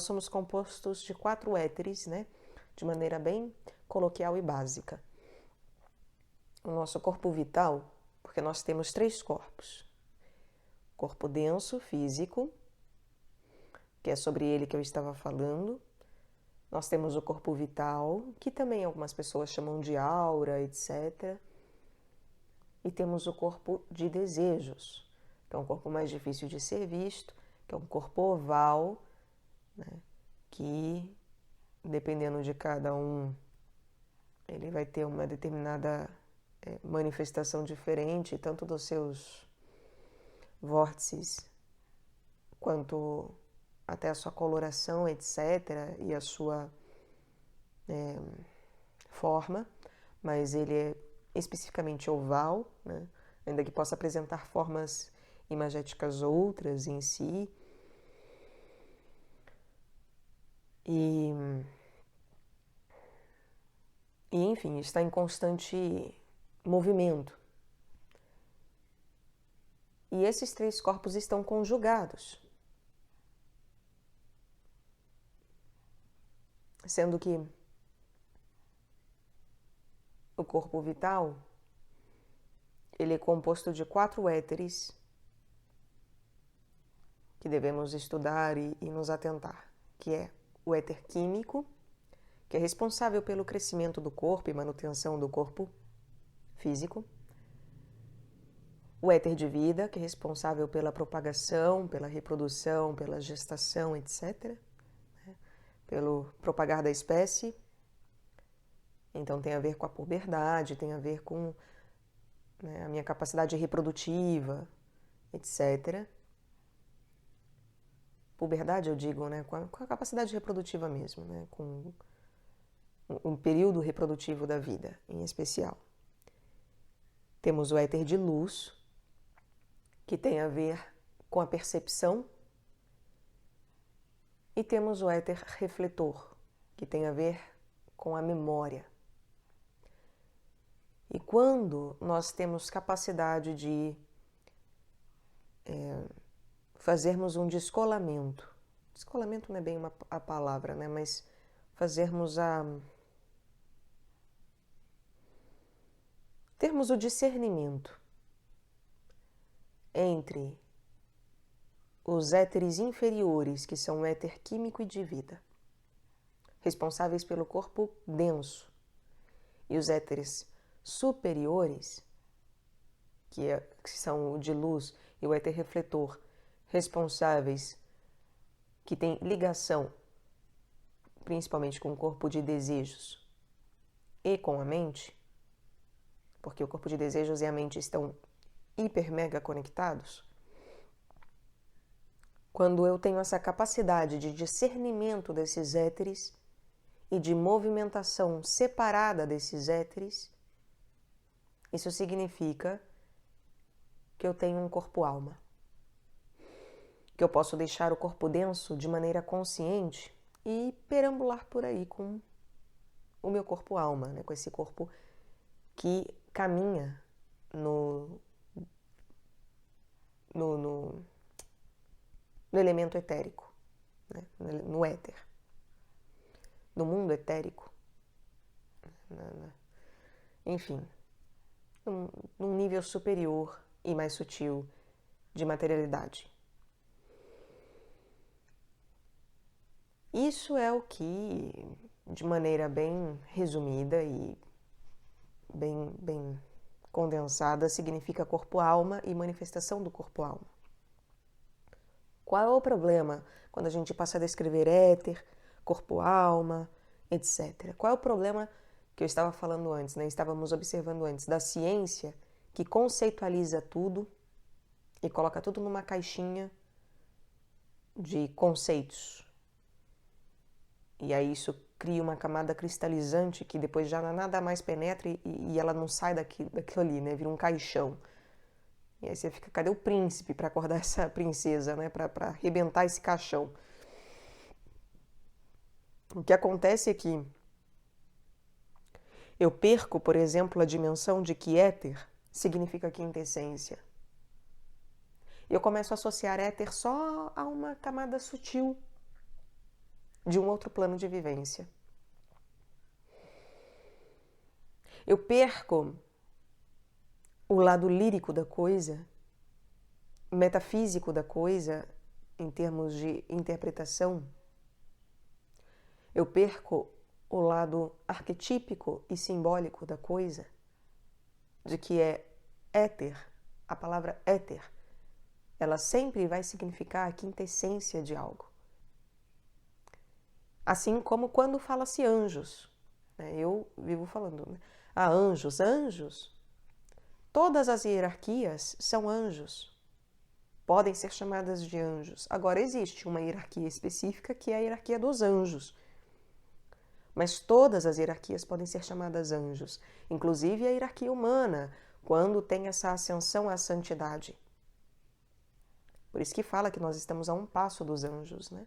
somos compostos de 4 éteres, né? De maneira bem coloquial e básica. O nosso corpo vital, porque nós temos 3 corpos. Corpo denso, físico, que é sobre ele que eu estava falando. Nós temos o corpo vital, que também algumas pessoas chamam de aura, etc. E temos o corpo de desejos, que é um corpo mais difícil de ser visto, que é um corpo oval, né, que, dependendo de cada um, ele vai ter uma determinada manifestação diferente, tanto dos seus vórtices, quanto até a sua coloração, etc., e a sua forma, mas ele é especificamente oval, né, ainda que possa apresentar formas imagéticas outras em si. E enfim, está em constante movimento. E esses 3 corpos estão conjugados. Sendo que o corpo vital, ele é composto de 4 éteres que devemos estudar e nos atentar, que é o éter químico, que é responsável pelo crescimento do corpo e manutenção do corpo físico. O éter de vida, que é responsável pela propagação, pela reprodução, pela gestação, etc., né? Pelo propagar da espécie. Então tem a ver com a puberdade, tem a ver com, né, a minha capacidade reprodutiva, etc. puberdade eu digo, né, com a capacidade reprodutiva mesmo, né, com um período reprodutivo da vida em especial. Temos o éter de luz, que tem a ver com a percepção, e temos o éter refletor, que tem a ver com a memória. E quando nós temos capacidade de fazermos um descolamento não é bem a palavra, né, mas fazermos termos o discernimento entre os éteres inferiores, que são o éter químico e de vida, responsáveis pelo corpo denso, e os éteres superiores, que são o de luz e o éter refletor, responsáveis, que têm ligação principalmente com o corpo de desejos e com a mente, porque o corpo de desejos e a mente estão hiper mega conectados. Quando eu tenho essa capacidade de discernimento desses éteres e de movimentação separada desses éteres, isso significa que eu tenho um corpo-alma. Que eu posso deixar o corpo denso de maneira consciente e perambular por aí com o meu corpo-alma, né? Com esse corpo que caminha no elemento etérico, né? No éter, no mundo etérico, enfim, num nível superior e mais sutil de materialidade. Isso é o que, de maneira bem resumida e bem condensada, significa corpo-alma e manifestação do corpo-alma. Qual é o problema quando a gente passa a descrever éter, corpo-alma, etc.? Qual é o problema que eu estava falando antes, né? Estávamos observando antes, da ciência que conceitualiza tudo e coloca tudo numa caixinha de conceitos. E aí isso cria uma camada cristalizante que depois já nada mais penetra e ela não sai daquilo ali, né? Vira um caixão. E aí você fica, cadê o príncipe para acordar essa princesa, né? Para arrebentar esse caixão? O que acontece é que eu perco, por exemplo, a dimensão de que éter significa quintessência. Eu começo a associar éter só a uma camada sutil de um outro plano de vivência. Eu perco o lado lírico da coisa, metafísico da coisa, em termos de interpretação. Eu perco o lado arquetípico e simbólico da coisa, de que é éter. A palavra éter, ela sempre vai significar a quintessência de algo. Assim como quando fala-se anjos. Eu vivo falando, né? Anjos. Todas as hierarquias são anjos. Podem ser chamadas de anjos. Agora, existe uma hierarquia específica que é a hierarquia dos anjos. Mas todas as hierarquias podem ser chamadas anjos. Inclusive a hierarquia humana, quando tem essa ascensão à santidade. Por isso que fala que nós estamos a um passo dos anjos, né?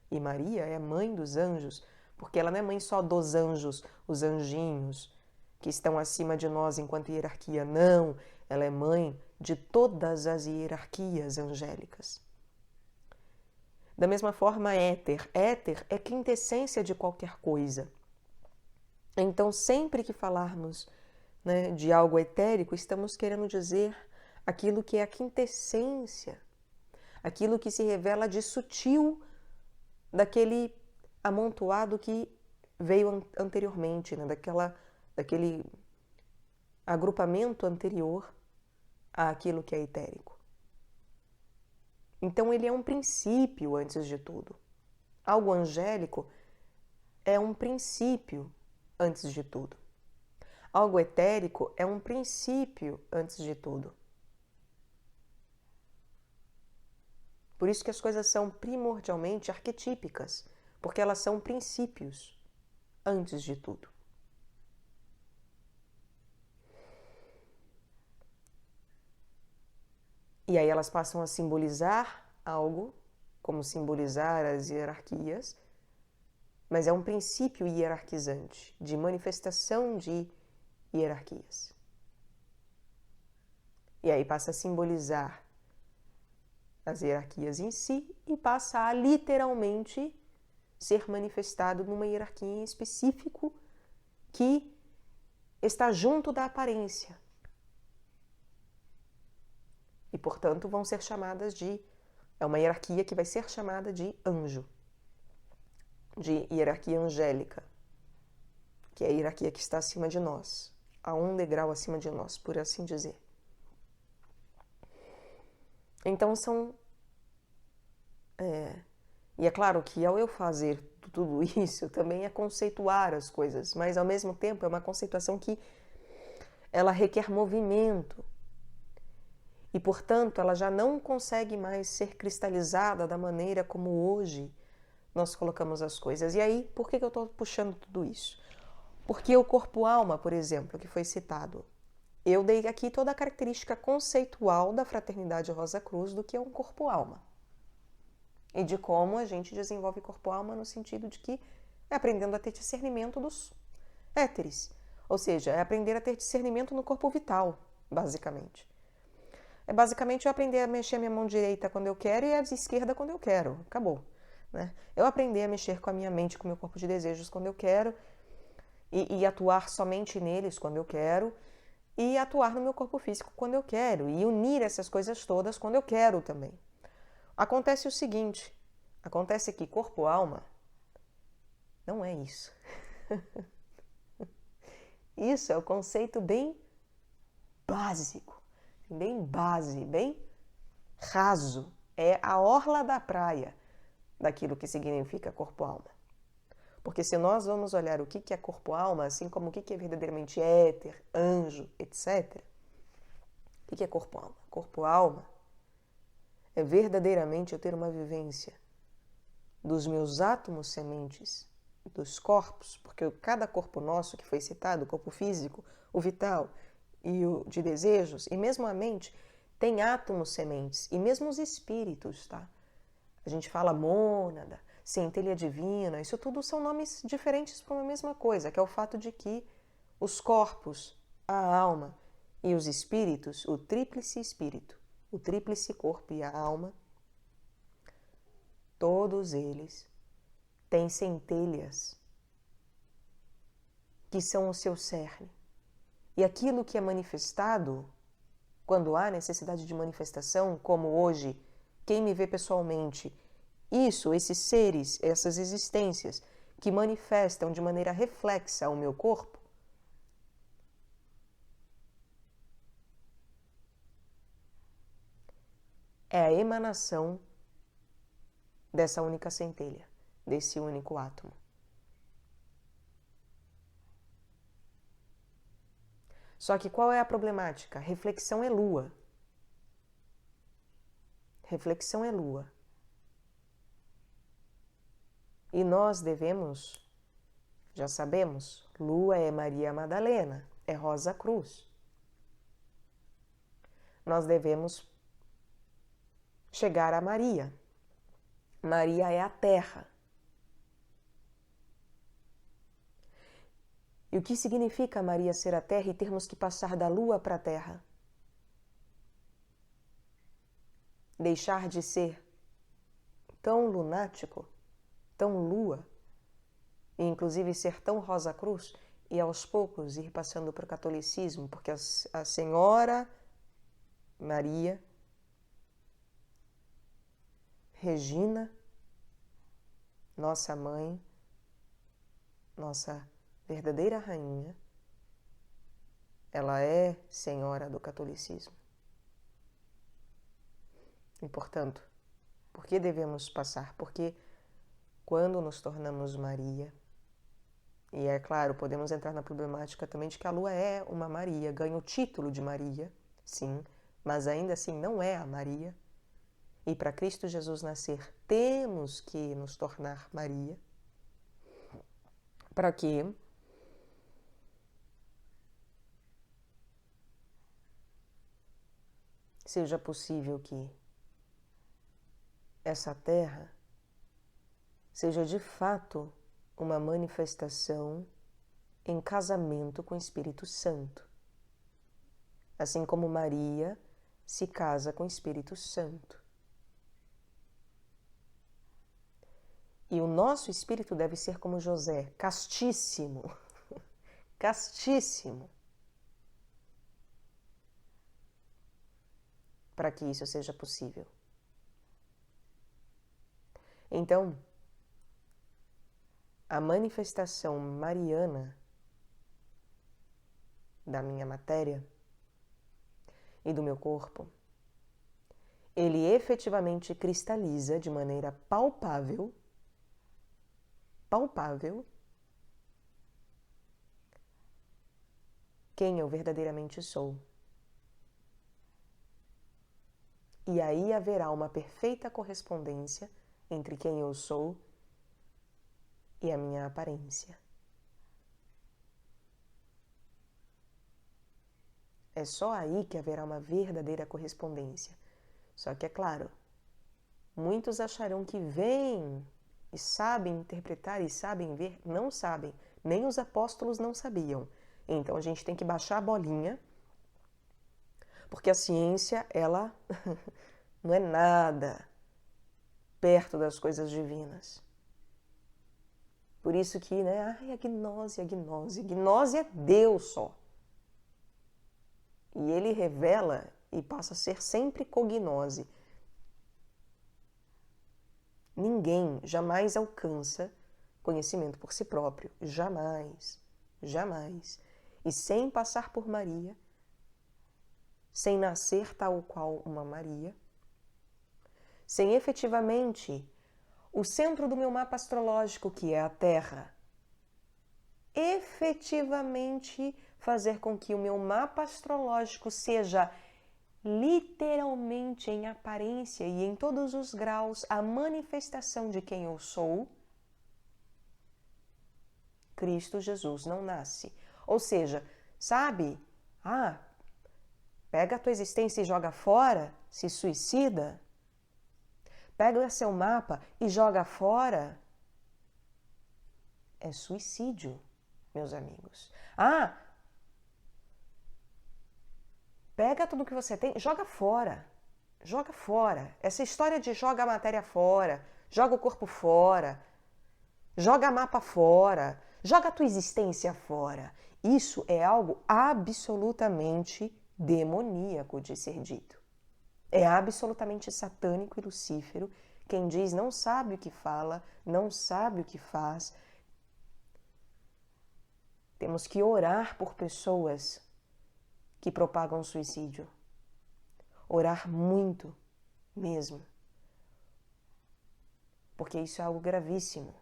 E Maria é mãe dos anjos, porque ela não é mãe só dos anjos, os anjinhos, que estão acima de nós enquanto hierarquia. Não, ela é mãe de todas as hierarquias angélicas. Da mesma forma, éter. Éter é quintessência de qualquer coisa. Então, sempre que falarmos, né, de algo etérico, estamos querendo dizer aquilo que é a quintessência, aquilo que se revela de sutil daquele amontoado que veio anteriormente, né? Daquele agrupamento anterior àquilo que é etérico. Então ele é um princípio antes de tudo. Algo angélico é um princípio antes de tudo. Algo etérico é um princípio antes de tudo. Por isso que as coisas são primordialmente arquetípicas, porque elas são princípios antes de tudo. E aí elas passam a simbolizar algo, como simbolizar as hierarquias, mas é um princípio hierarquizante, de manifestação de hierarquias. E aí passa a simbolizar as hierarquias em si e passa a literalmente ser manifestado numa hierarquia em específico que está junto da aparência. E, portanto, vão ser chamadas de... É uma hierarquia que vai ser chamada de anjo, de hierarquia angélica, que é a hierarquia que está acima de nós, a um degrau acima de nós, por assim dizer. Então são... E é claro que ao eu fazer tudo isso, também é conceituar as coisas, mas ao mesmo tempo é uma conceituação que ela requer movimento. E, portanto, ela já não consegue mais ser cristalizada da maneira como hoje nós colocamos as coisas. E aí, por que eu estou puxando tudo isso? Porque o corpo-alma, por exemplo, que foi citado, eu dei aqui toda a característica conceitual da Fraternidade Rosa Cruz do que é um corpo-alma. E de como a gente desenvolve corpo-alma no sentido de que é aprendendo a ter discernimento dos éteres. Ou seja, é aprender a ter discernimento no corpo vital, basicamente. É basicamente eu aprender a mexer a minha mão direita quando eu quero e a esquerda quando eu quero. Acabou. Né? Eu aprender a mexer com a minha mente, com o meu corpo de desejos quando eu quero e atuar somente neles quando eu quero e atuar no meu corpo físico quando eu quero e unir essas coisas todas quando eu quero também. Acontece o seguinte, acontece que corpo-alma não é isso. Isso é o conceito bem básico, bem base, bem raso. É a orla da praia daquilo que significa corpo-alma. Porque se nós vamos olhar o que é corpo-alma, assim como o que é verdadeiramente éter, anjo, etc. O que é corpo-alma? Corpo-alma é verdadeiramente eu ter uma vivência dos meus átomos sementes, dos corpos, porque cada corpo nosso que foi citado, o corpo físico, o vital e o de desejos, e mesmo a mente, tem átomos sementes, e mesmo os espíritos, tá? A gente fala mônada, centelha divina, isso tudo são nomes diferentes para uma mesma coisa, que é o fato de que os corpos, a alma e os espíritos, o tríplice espírito, o tríplice corpo e a alma, todos eles têm centelhas que são o seu cerne. E aquilo que é manifestado, quando há necessidade de manifestação, como hoje, quem me vê pessoalmente, isso, esses seres, essas existências que manifestam de maneira reflexa o meu corpo, é a emanação dessa única centelha, desse único átomo. Só que qual é a problemática? Reflexão é lua. Reflexão é lua. E nós devemos, já sabemos, lua é Maria Madalena, é Rosa Cruz. Nós devemos chegar a Maria. Maria é a terra. E o que significa Maria ser a terra e termos que passar da lua para a terra? Deixar de ser tão lunático, tão lua, e inclusive ser tão Rosa Cruz, e aos poucos ir passando para o catolicismo, porque a Senhora Maria Regina, nossa mãe, nossa verdadeira rainha, ela é senhora do catolicismo. E, portanto, por que devemos passar? Porque quando nos tornamos Maria, e é claro, podemos entrar na problemática também de que a Lua é uma Maria, ganha o título de Maria, sim, mas ainda assim não é a Maria. E para Cristo Jesus nascer, temos que nos tornar Maria. Para quê? Seja possível que essa terra seja de fato uma manifestação em casamento com o Espírito Santo. Assim como Maria se casa com o Espírito Santo. E o nosso espírito deve ser como José, castíssimo, castíssimo, para que isso seja possível. Então, a manifestação mariana da minha matéria e do meu corpo, ele efetivamente cristaliza de maneira palpável quem eu verdadeiramente sou. E aí haverá uma perfeita correspondência entre quem eu sou e a minha aparência. É só aí que haverá uma verdadeira correspondência. Só que é claro, muitos acharão que veem e sabem interpretar e sabem ver, não sabem. Nem os apóstolos não sabiam. Então a gente tem que baixar a bolinha, porque a ciência, ela não é nada perto das coisas divinas. Por isso que, a gnose é Deus só. E ele revela e passa a ser sempre cognose. Ninguém jamais alcança conhecimento por si próprio. Jamais. Jamais. E sem passar por Maria, sem nascer tal qual uma Maria, sem efetivamente o centro do meu mapa astrológico, que é a Terra, efetivamente fazer com que o meu mapa astrológico seja literalmente em aparência e em todos os graus a manifestação de quem eu sou, Cristo Jesus não nasce. Ou seja, sabe? Pega a tua existência e joga fora, se suicida. Pega o seu mapa e joga fora. É suicídio, meus amigos. Pega tudo que você tem, joga fora. Joga fora. Essa história de joga a matéria fora, joga o corpo fora, joga mapa fora, joga a tua existência fora. Isso é algo absolutamente demoníaco de ser dito. É absolutamente satânico e lucífero. Quem diz não sabe o que fala, não sabe o que faz. Temos que orar por pessoas que propagam suicídio. Orar muito mesmo. Porque isso é algo gravíssimo.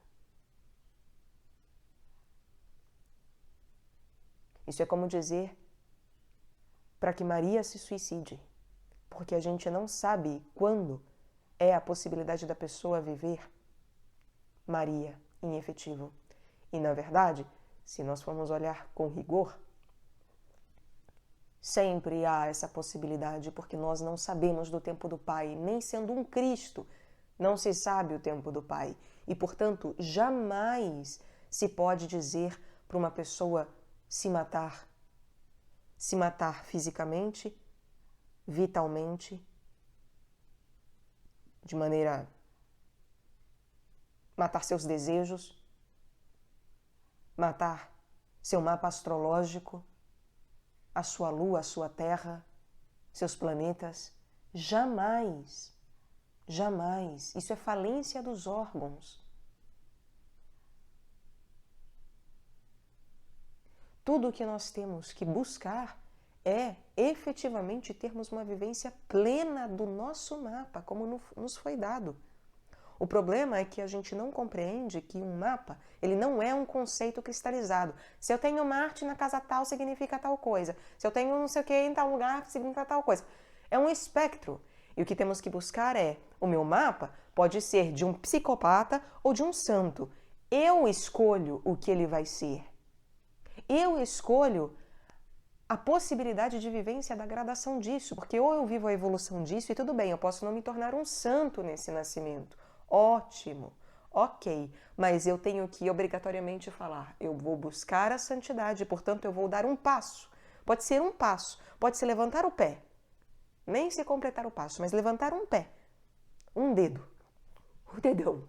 Isso é como dizer para que Maria se suicide. Porque a gente não sabe quando é a possibilidade da pessoa viver Maria em efetivo. E na verdade, se nós formos olhar com rigor, sempre há essa possibilidade, porque nós não sabemos do tempo do Pai, nem sendo um Cristo, não se sabe o tempo do Pai. E, portanto, jamais se pode dizer para uma pessoa se matar fisicamente, vitalmente, de maneira matar seus desejos, matar seu mapa astrológico, a sua lua, a sua terra, seus planetas. Jamais, jamais. Isso é falência dos órgãos. Tudo o que nós temos que buscar é efetivamente termos uma vivência plena do nosso mapa, como nos foi dado. O problema é que a gente não compreende que um mapa, ele não é um conceito cristalizado. Se eu tenho Marte na casa tal, significa tal coisa. Se eu tenho não sei o que em tal lugar, significa tal coisa. É um espectro. E o que temos que buscar é, o meu mapa pode ser de um psicopata ou de um santo. Eu escolho o que ele vai ser. Eu escolho a possibilidade de vivência da gradação disso, porque ou eu vivo a evolução disso e tudo bem, eu posso não me tornar um santo nesse nascimento. Ótimo, ok, mas eu tenho que obrigatoriamente falar, eu vou buscar a santidade, portanto eu vou dar um passo. Pode ser um passo, pode ser levantar o pé, nem se completar o passo, mas levantar um pé, um dedo, o dedão.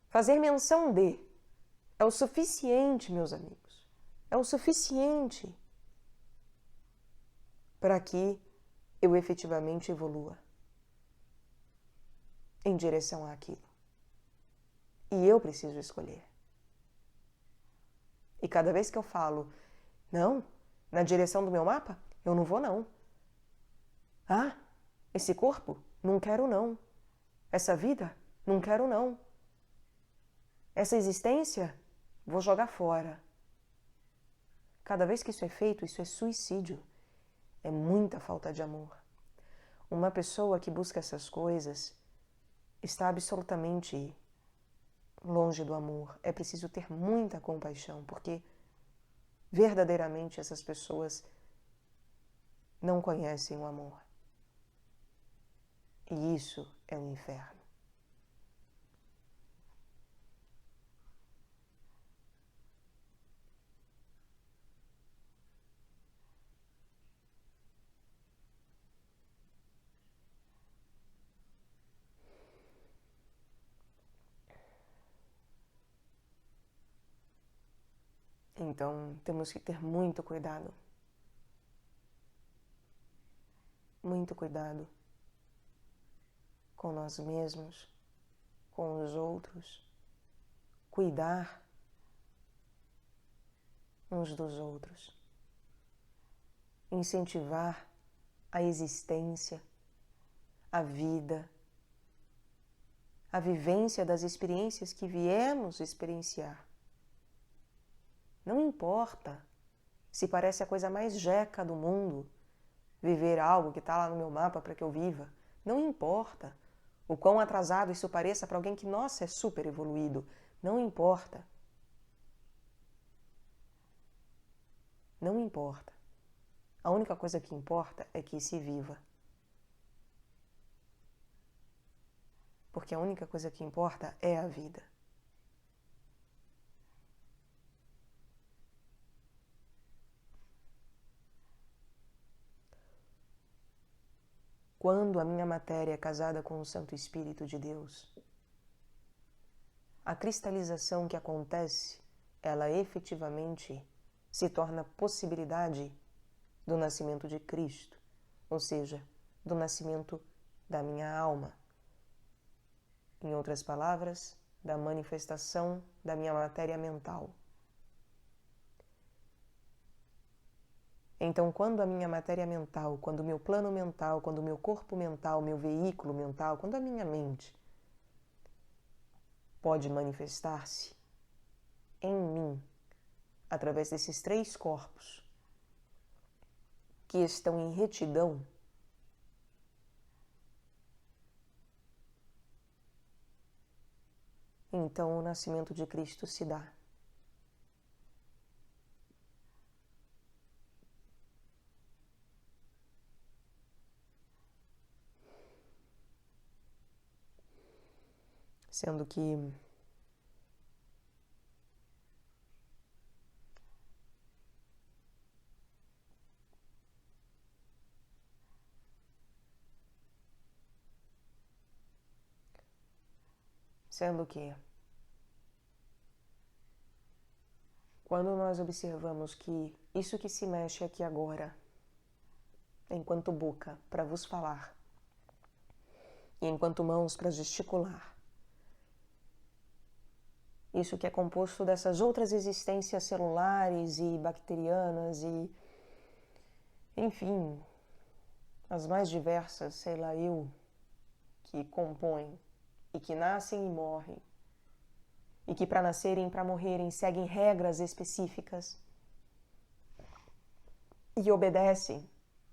Fazer menção de é o suficiente, meus amigos, é o suficiente para que eu efetivamente evolua em direção àquilo. E eu preciso escolher. E cada vez que eu falo, não, na direção do meu mapa, eu não vou não. Ah, esse corpo? Não quero não. Essa vida? Não quero não. Essa existência? Vou jogar fora. Cada vez que isso é feito, isso é suicídio. É muita falta de amor. Uma pessoa que busca essas coisas está absolutamente longe do amor. É preciso ter muita compaixão, porque verdadeiramente essas pessoas não conhecem o amor. E isso é um inferno. Então, temos que ter muito cuidado. Muito cuidado com nós mesmos, com os outros. Cuidar uns dos outros. Incentivar a existência, a vida, a vivência das experiências que viemos experienciar. Não importa se parece a coisa mais jeca do mundo viver algo que está lá no meu mapa para que eu viva. Não importa o quão atrasado isso pareça para alguém que, nossa, é super evoluído. Não importa. Não importa. A única coisa que importa é que se viva. Porque a única coisa que importa é a vida. Quando a minha matéria é casada com o Santo Espírito de Deus, a cristalização que acontece, ela efetivamente se torna possibilidade do nascimento de Cristo, ou seja, do nascimento da minha alma. Em outras palavras, da manifestação da minha matéria mental. Então, quando a minha matéria mental, quando o meu plano mental, quando o meu corpo mental, meu veículo mental, quando a minha mente pode manifestar-se em mim, através desses 3 corpos que estão em retidão, então o nascimento de Cristo se dá. Sendo que quando nós observamos que isso que se mexe aqui agora, enquanto boca para vos falar, e enquanto mãos para gesticular, isso que é composto dessas outras existências celulares e bacterianas e, enfim, as mais diversas, sei lá eu, que compõem e que nascem e morrem, e que para nascerem e para morrerem seguem regras específicas e obedecem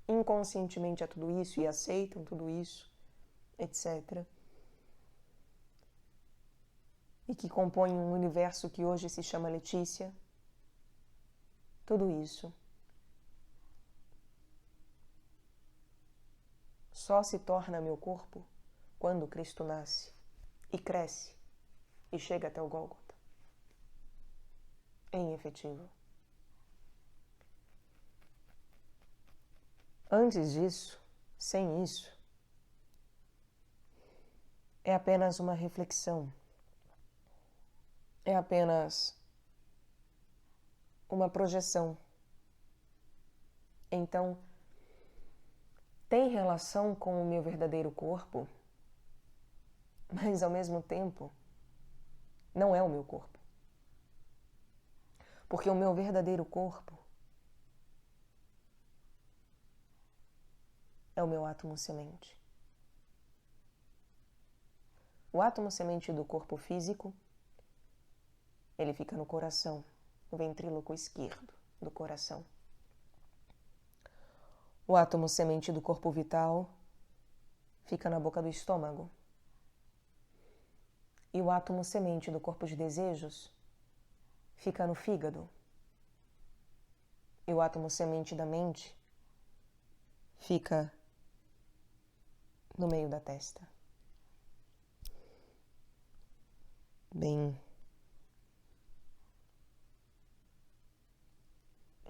inconscientemente a tudo isso e aceitam tudo isso, etc. E que compõem um universo que hoje se chama Letícia. Tudo isso só se torna meu corpo quando Cristo nasce e cresce e chega até o Gólgota. Em efetivo. Antes disso, sem isso, é apenas uma reflexão. É apenas uma projeção. Então, tem relação com o meu verdadeiro corpo, mas ao mesmo tempo não é o meu corpo. Porque o meu verdadeiro corpo é o meu átomo semente. O átomo semente do corpo físico, ele fica no coração, no ventríloco esquerdo do coração. O átomo semente do corpo vital fica na boca do estômago. E o átomo semente do corpo de desejos fica no fígado. E o átomo semente da mente fica no meio da testa. Bem,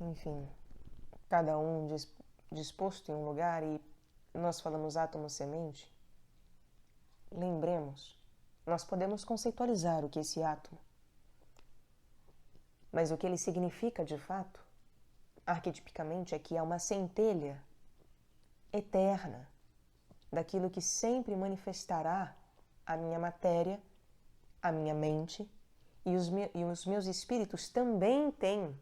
enfim, cada um disposto em um lugar, e nós falamos átomo semente. Lembremos, nós podemos conceitualizar o que é esse átomo, mas o que ele significa de fato, arquetipicamente, é que é uma centelha eterna daquilo que sempre manifestará a minha matéria, a minha mente, e os meus espíritos também têm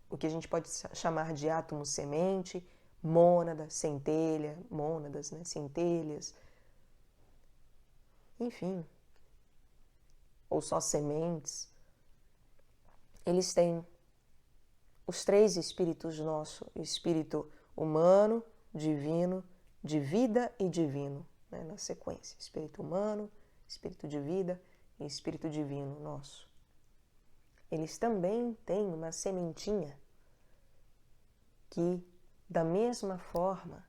o que a gente pode chamar de átomo semente, mônada, centelha, mônadas, né? Centelhas, enfim, ou só sementes. Eles têm os três espíritos nossos: espírito humano, divino, de vida e divino, né? Na sequência, espírito humano, espírito de vida e espírito divino nosso. Eles também têm uma sementinha que, da mesma forma,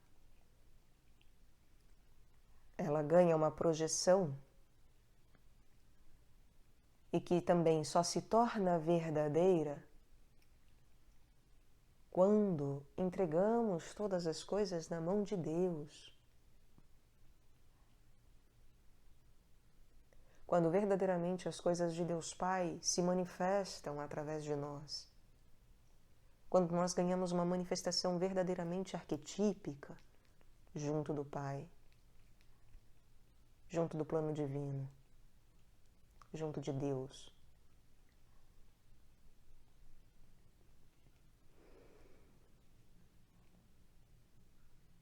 ela ganha uma projeção e que também só se torna verdadeira quando entregamos todas as coisas na mão de Deus. Quando verdadeiramente as coisas de Deus Pai se manifestam através de nós. Quando nós ganhamos uma manifestação verdadeiramente arquetípica junto do Pai, junto do plano divino, junto de Deus.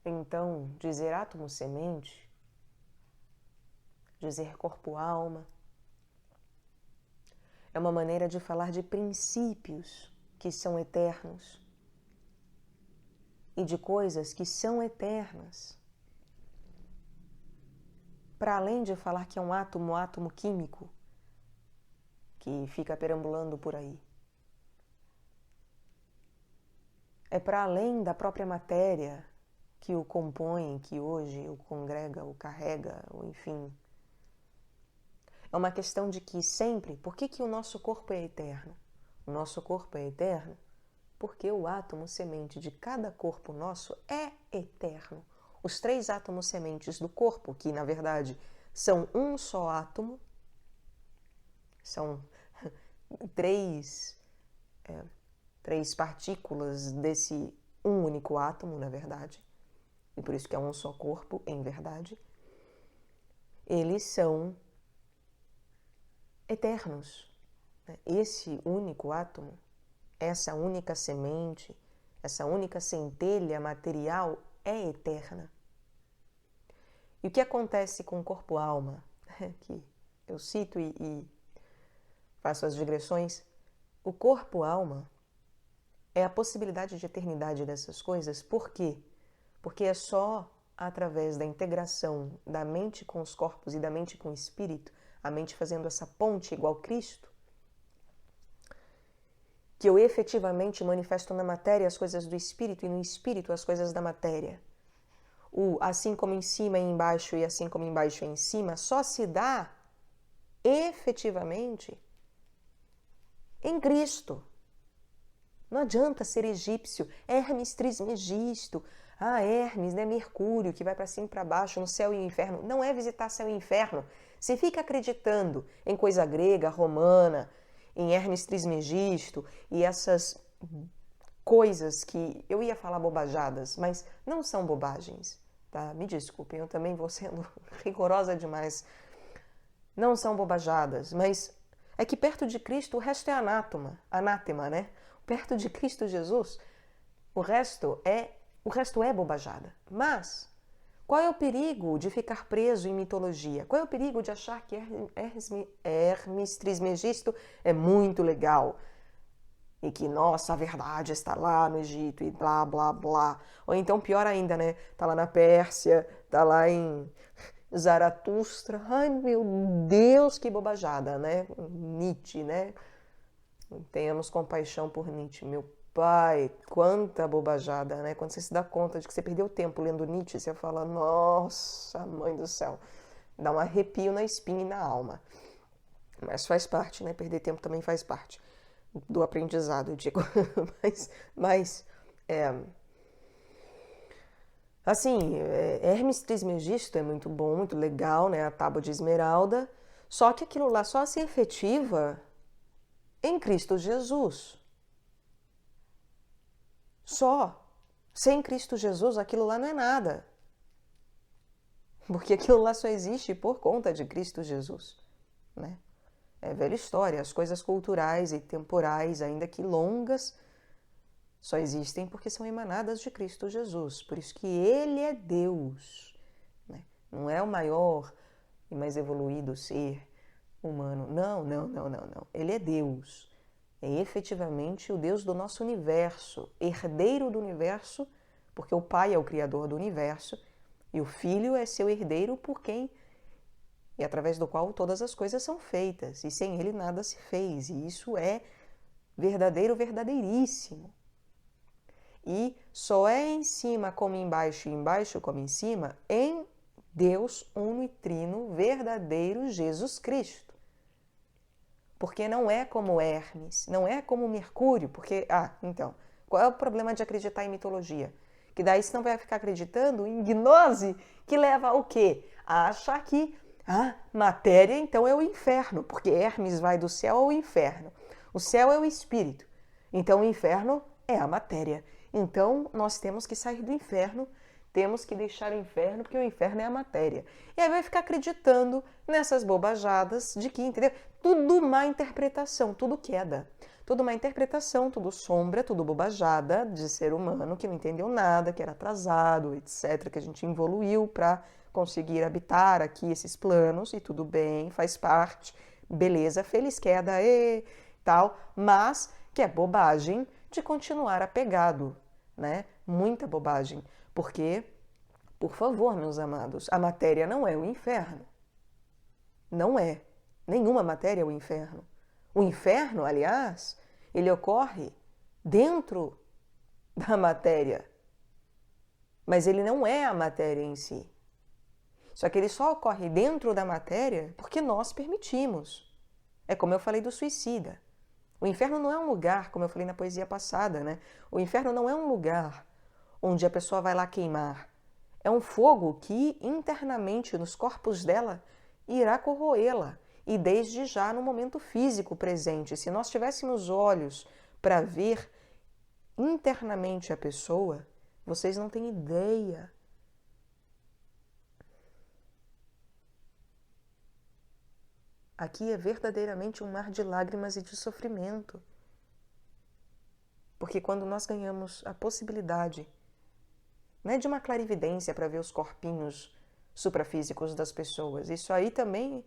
Então, dizer átomo semente, dizer corpo-alma, é uma maneira de falar de princípios que são eternos e de coisas que são eternas. Para além de falar que é um átomo químico que fica perambulando por aí. É para além da própria matéria que o compõe, que hoje o congrega, o carrega, ou enfim. É uma questão de que sempre, por que o nosso corpo é eterno? O nosso corpo é eterno porque o átomo semente de cada corpo nosso é eterno. Os três átomos sementes do corpo, que na verdade são um só átomo, são três partículas desse um único átomo, na verdade, e por isso que é um só corpo, em verdade, eles são eternos. Esse único átomo, essa única semente, essa única centelha material é eterna. E o que acontece com o corpo-alma, que eu cito e faço as digressões, o corpo-alma é a possibilidade de eternidade dessas coisas. Por quê? Porque é só através da integração da mente com os corpos e da mente com o espírito, a mente fazendo essa ponte igual Cristo, que eu efetivamente manifesto na matéria as coisas do espírito e no espírito as coisas da matéria. O assim como em cima e embaixo e assim como embaixo e em cima só se dá efetivamente em Cristo. Não adianta ser egípcio, Hermes Trismegisto. Ah, Hermes, né? Mercúrio, que vai para cima e para baixo, no céu e no inferno. Não é visitar céu e inferno. Se fica acreditando em coisa grega, romana, em Hermes Trismegisto e essas coisas que eu ia falar bobajadas, mas não são bobagens, tá? Me desculpem, eu também vou sendo rigorosa demais. Não são bobajadas, mas é que perto de Cristo o resto é anátema, né? Perto de Cristo Jesus, o resto é bobajada. Mas qual é o perigo de ficar preso em mitologia? Qual é o perigo de achar que Hermes Trismegisto é muito legal? E que, nossa, a verdade está lá no Egito e blá, blá, blá. Ou então, pior ainda, né? Tá lá na Pérsia, tá lá em Zaratustra. Ai, meu Deus, que bobajada, né? Nietzsche, né? Tenhamos compaixão por Nietzsche. Meu pai, quanta bobajada, né? Quando você se dá conta de que você perdeu tempo lendo Nietzsche, você fala, nossa, mãe do céu. Dá um arrepio na espinha e na alma. Mas faz parte, né? Perder tempo também faz parte do aprendizado, eu digo. Assim, Hermes Trismegisto é muito bom, muito legal, né? A tábua de esmeralda. Só que aquilo lá só se efetiva em Cristo Jesus. Só. Sem Cristo Jesus, aquilo lá não é nada. Porque aquilo lá só existe por conta de Cristo Jesus, né? É velha história. As coisas culturais e temporais, ainda que longas, só existem porque são emanadas de Cristo Jesus. Por isso que Ele é Deus, né? Não é o maior e mais evoluído ser humano. Não. Ele é Deus. É efetivamente o Deus do nosso universo, herdeiro do universo, porque o Pai é o Criador do universo e o Filho é seu herdeiro por quem e através do qual todas as coisas são feitas. E sem Ele nada se fez. E isso é verdadeiro, verdadeiríssimo. E só é em cima como embaixo e embaixo como em cima em Deus uno e trino verdadeiro Jesus Cristo. Porque não é como Hermes, não é como Mercúrio, porque, então, qual é o problema de acreditar em mitologia? Que daí você não vai ficar acreditando em gnose, que leva ao quê? A achar que a matéria, então, é o inferno, porque Hermes vai do céu ao inferno. O céu é o espírito, então o inferno é a matéria. Então, nós temos que sair do inferno, temos que deixar o inferno, porque o inferno é a matéria. E aí vai ficar acreditando nessas bobajadas de que, entendeu? Tudo má interpretação, tudo queda. Tudo má interpretação, tudo sombra, tudo bobajada de ser humano que não entendeu nada, que era atrasado, etc., que a gente evoluiu para conseguir habitar aqui esses planos, e tudo bem, faz parte, beleza, feliz queda e tal, mas que é bobagem de continuar apegado, né? Muita bobagem. Porque, por favor, meus amados, a matéria não é o inferno. Não é. Nenhuma matéria é o inferno. O inferno, aliás, ele ocorre dentro da matéria. Mas ele não é a matéria em si. Só que ele só ocorre dentro da matéria porque nós permitimos. É como eu falei do suicida. O inferno não é um lugar, como eu falei na poesia passada, né? O inferno não é um lugar onde a pessoa vai lá queimar. É um fogo que internamente nos corpos dela irá corroê-la. E desde já no momento físico presente. Se nós tivéssemos olhos para ver internamente a pessoa, vocês não têm ideia. Aqui é verdadeiramente um mar de lágrimas e de sofrimento. Porque quando nós ganhamos a possibilidade, não é de uma clarividência para ver os corpinhos suprafísicos das pessoas, isso aí também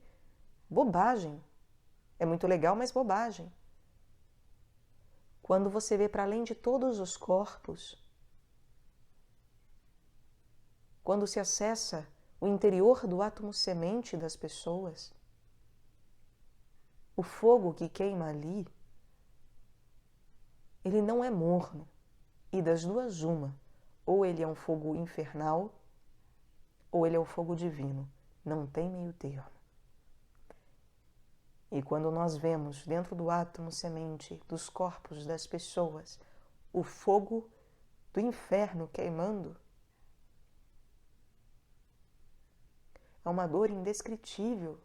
bobagem. É muito legal, mas bobagem. Quando você vê para além de todos os corpos, quando se acessa o interior do átomo semente das pessoas, o fogo que queima ali, ele não é morno. E das duas, uma. Ou ele é um fogo infernal, ou ele é o fogo divino. Não tem meio termo. E quando nós vemos dentro do átomo semente dos corpos das pessoas o fogo do inferno queimando, é uma dor indescritível.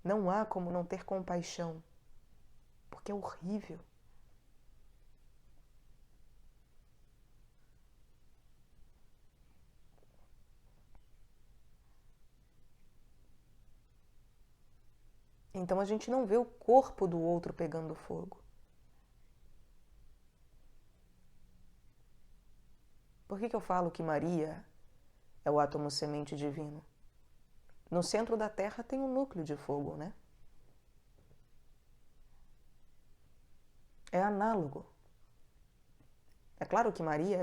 Não há como não ter compaixão, porque é horrível. Então a gente não vê o corpo do outro pegando fogo. Por que eu falo que Maria é o átomo semente divino? No centro da Terra tem um núcleo de fogo, né? É análogo. É claro que Maria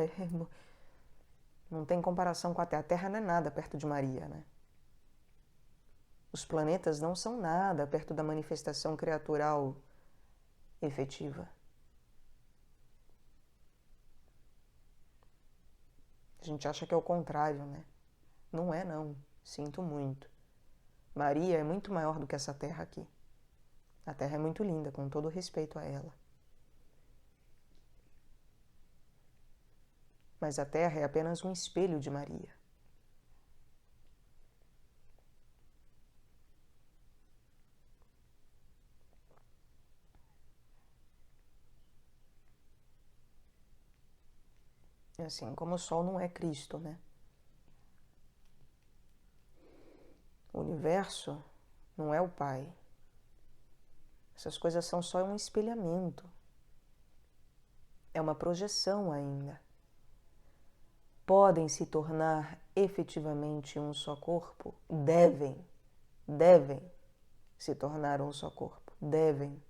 não tem comparação com a Terra. A Terra não é nada perto de Maria, né? Os planetas não são nada perto da manifestação criatural efetiva. A gente acha que é o contrário, né? Não é, não. Sinto muito. Maria é muito maior do que essa Terra aqui. A Terra é muito linda, com todo respeito a ela. Mas a Terra é apenas um espelho de Maria. Assim como o Sol não é Cristo, né? O universo não é o Pai. Essas coisas são só um espelhamento. É uma projeção ainda. Podem se tornar efetivamente um só corpo? Devem se tornar um só corpo. Devem.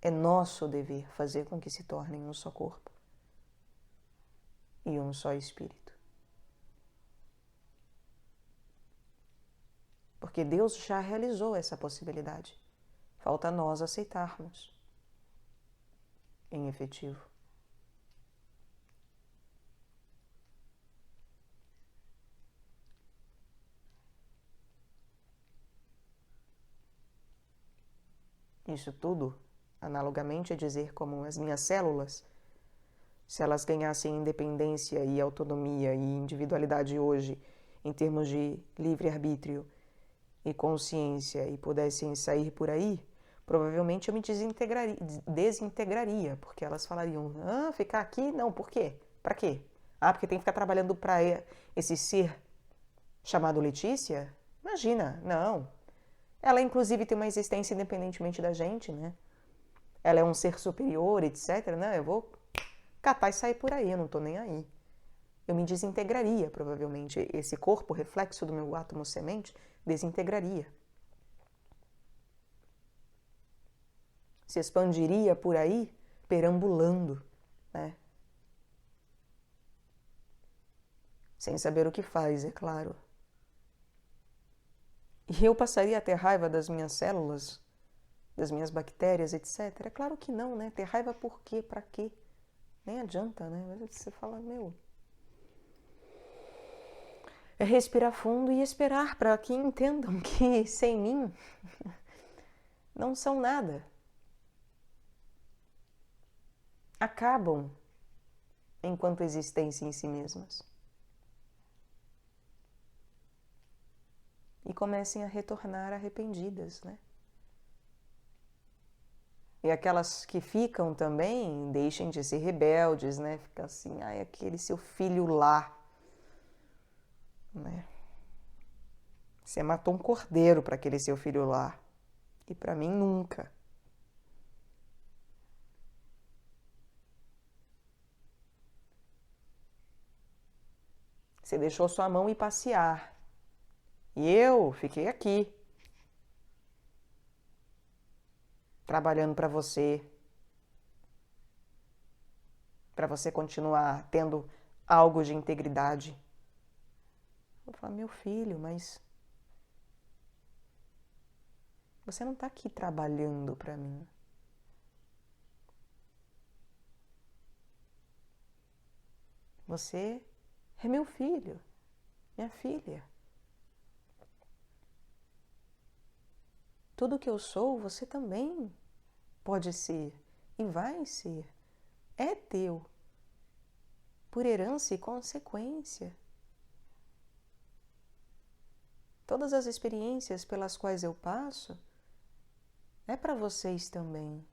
É nosso dever fazer com que se tornem um só corpo e um só espírito. Porque Deus já realizou essa possibilidade. Falta nós aceitarmos em efetivo. Isso tudo, analogamente, é dizer como as minhas células, se elas ganhassem independência e autonomia e individualidade hoje, em termos de livre-arbítrio e consciência, e pudessem sair por aí, provavelmente eu me desintegraria, porque elas falariam, ficar aqui? Não, por quê? Pra quê? Porque tem que ficar trabalhando para esse ser chamado Letícia? Imagina, não. Ela, inclusive, tem uma existência independentemente da gente, né? Ela é um ser superior, etc. Não, eu vou catar e sair por aí, eu não tô nem aí. Eu me desintegraria, provavelmente. Esse corpo, reflexo do meu átomo semente, desintegraria. Se expandiria por aí, perambulando, né? Sem saber o que faz, é claro. E eu passaria a ter raiva das minhas células, das minhas bactérias, etc. É claro que não, né? Ter raiva por quê? Pra quê? Nem adianta, né? Mas você fala, meu... É respirar fundo e esperar para que entendam que sem mim não são nada. Acabam enquanto existência em si mesmas. E comecem a retornar arrependidas, né? E aquelas que ficam também, deixem de ser rebeldes, né? Fica assim, aquele seu filho lá, né? Você matou um cordeiro para aquele seu filho lá. E para mim, nunca. Você deixou sua mão ir passear. E eu fiquei aqui, trabalhando para você. para você continuar tendo algo de integridade. Eu vou falar, meu filho, mas você não está aqui trabalhando para mim. Você é meu filho, minha filha. Tudo que eu sou, você também pode ser e vai ser. É teu, por herança e consequência. Todas as experiências pelas quais eu passo é para vocês também.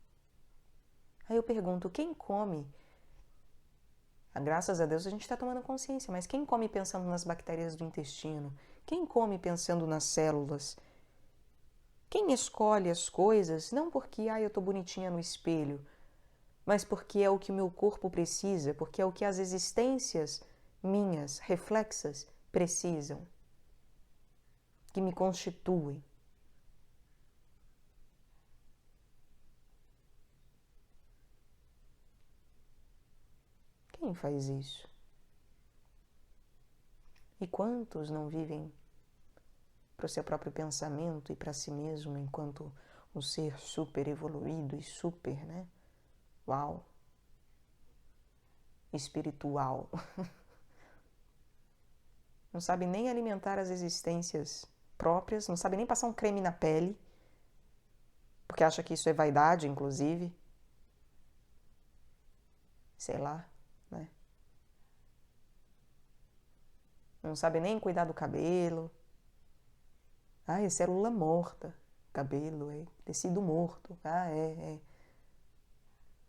Aí eu pergunto, quem come? Graças a Deus a gente está tomando consciência, mas quem come pensando nas bactérias do intestino? Quem come pensando nas células? Quem escolhe as coisas não porque eu estou bonitinha no espelho, mas porque é o que o meu corpo precisa, porque é o que as existências minhas, reflexas, precisam, que me constituem. Quem faz isso? E quantos não vivem para o seu próprio pensamento e para si mesmo enquanto um ser super evoluído e super, uau, espiritual. Não sabe nem alimentar as existências próprias, não sabe nem passar um creme na pele, porque acha que isso é vaidade, inclusive. Sei lá, Não sabe nem cuidar do cabelo. É célula morta. Cabelo, é tecido morto. É.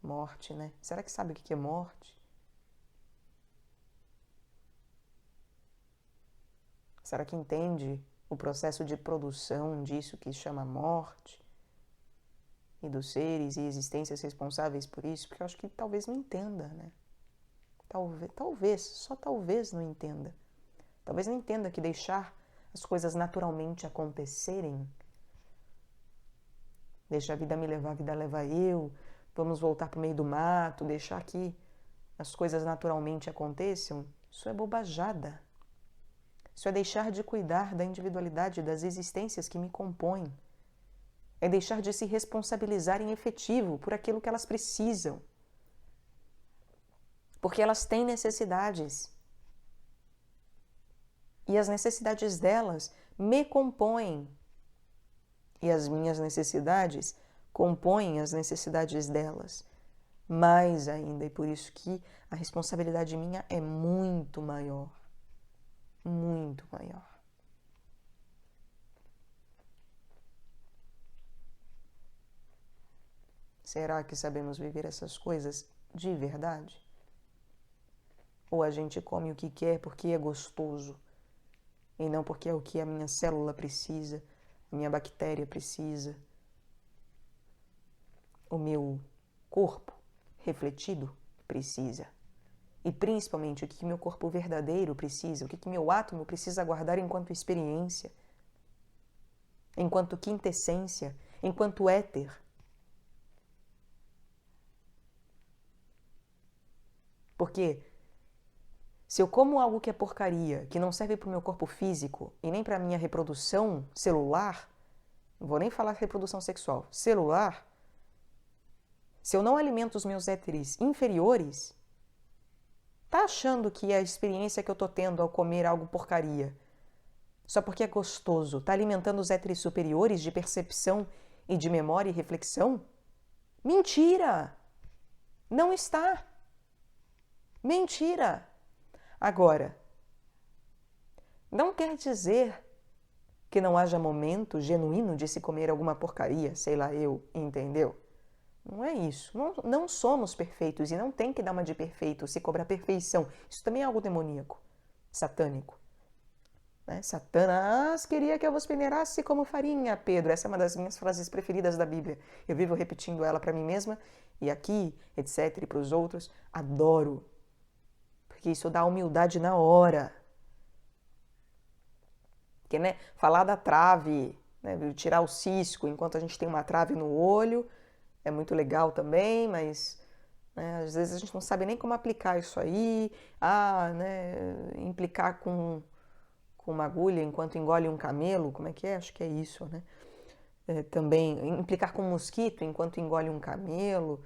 Morte, né? Será que sabe o que é morte? Será que entende o processo de produção disso que chama morte? E dos seres e existências responsáveis por isso? Porque eu acho que talvez não entenda, Talvez, só talvez não entenda. Talvez não entenda que deixar as coisas naturalmente acontecerem, deixa a vida me levar, a vida leva eu, vamos voltar para o meio do mato, deixar que as coisas naturalmente aconteçam, isso é bobajada. Isso é deixar de cuidar da individualidade das existências que me compõem. É deixar de se responsabilizar em efetivo por aquilo que elas precisam. Porque elas têm necessidades. E as necessidades delas me compõem. E as minhas necessidades compõem as necessidades delas. Mais ainda, e por isso que a responsabilidade minha é muito maior. Muito maior. Será que sabemos viver essas coisas de verdade? Ou a gente come o que quer porque é gostoso, e não porque é o que a minha célula precisa, a minha bactéria precisa, o meu corpo refletido precisa. E principalmente o que meu corpo verdadeiro precisa, o que meu átomo precisa guardar enquanto experiência, enquanto quintessência, enquanto éter. Porque se eu como algo que é porcaria, que não serve para o meu corpo físico e nem para a minha reprodução celular, não vou nem falar reprodução sexual, celular, se eu não alimento os meus éteres inferiores, tá achando que a experiência que eu tô tendo ao comer algo porcaria, só porque é gostoso, tá alimentando os éteres superiores de percepção e de memória e reflexão? Mentira! Não está! Mentira! Agora, não quer dizer que não haja momento genuíno de se comer alguma porcaria, sei lá eu, entendeu? Não é isso. Não somos perfeitos e não tem que dar uma de perfeito, se cobrar perfeição. Isso também é algo demoníaco, satânico. Satanás queria que eu vos peneirasse como farinha, Pedro. Essa é uma das minhas frases preferidas da Bíblia. Eu vivo repetindo ela para mim mesma e aqui, etc, e para os outros. Adoro. Porque isso dá humildade na hora. Porque, falar da trave, tirar o cisco enquanto a gente tem uma trave no olho, é muito legal também, mas né? Às vezes a gente não sabe nem como aplicar isso aí, né, implicar com uma agulha enquanto engole um camelo, como é que é? Acho que é isso, né? Também implicar com um mosquito enquanto engole um camelo,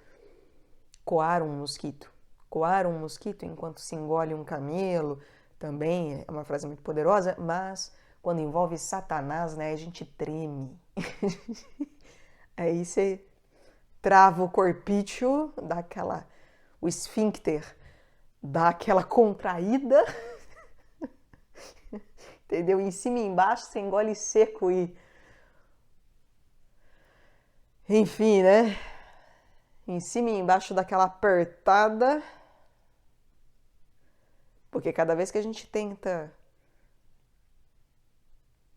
coar um mosquito. Coar um mosquito enquanto se engole um camelo, também é uma frase muito poderosa, mas quando envolve Satanás, né, a gente treme. Aí você trava o corpício, dá aquela, o esfíncter dá aquela contraída, entendeu? Em cima e embaixo você engole seco e... Enfim, né? Em cima e embaixo daquela apertada, porque cada vez que a gente tenta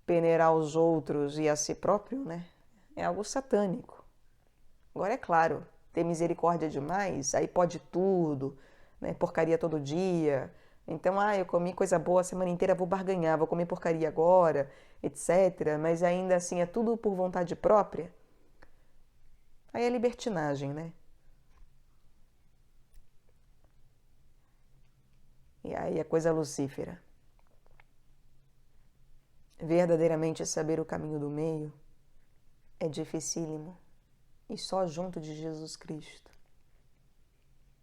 peneirar os outros e a si próprio, né, é algo satânico. Agora é claro, ter misericórdia demais, aí pode tudo, né, porcaria todo dia. Então, eu comi coisa boa a semana inteira, vou barganhar, vou comer porcaria agora, etc. Mas ainda assim é tudo por vontade própria. Aí é libertinagem, né? E aí é coisa lucífera. Verdadeiramente saber o caminho do meio é dificílimo e só junto de Jesus Cristo.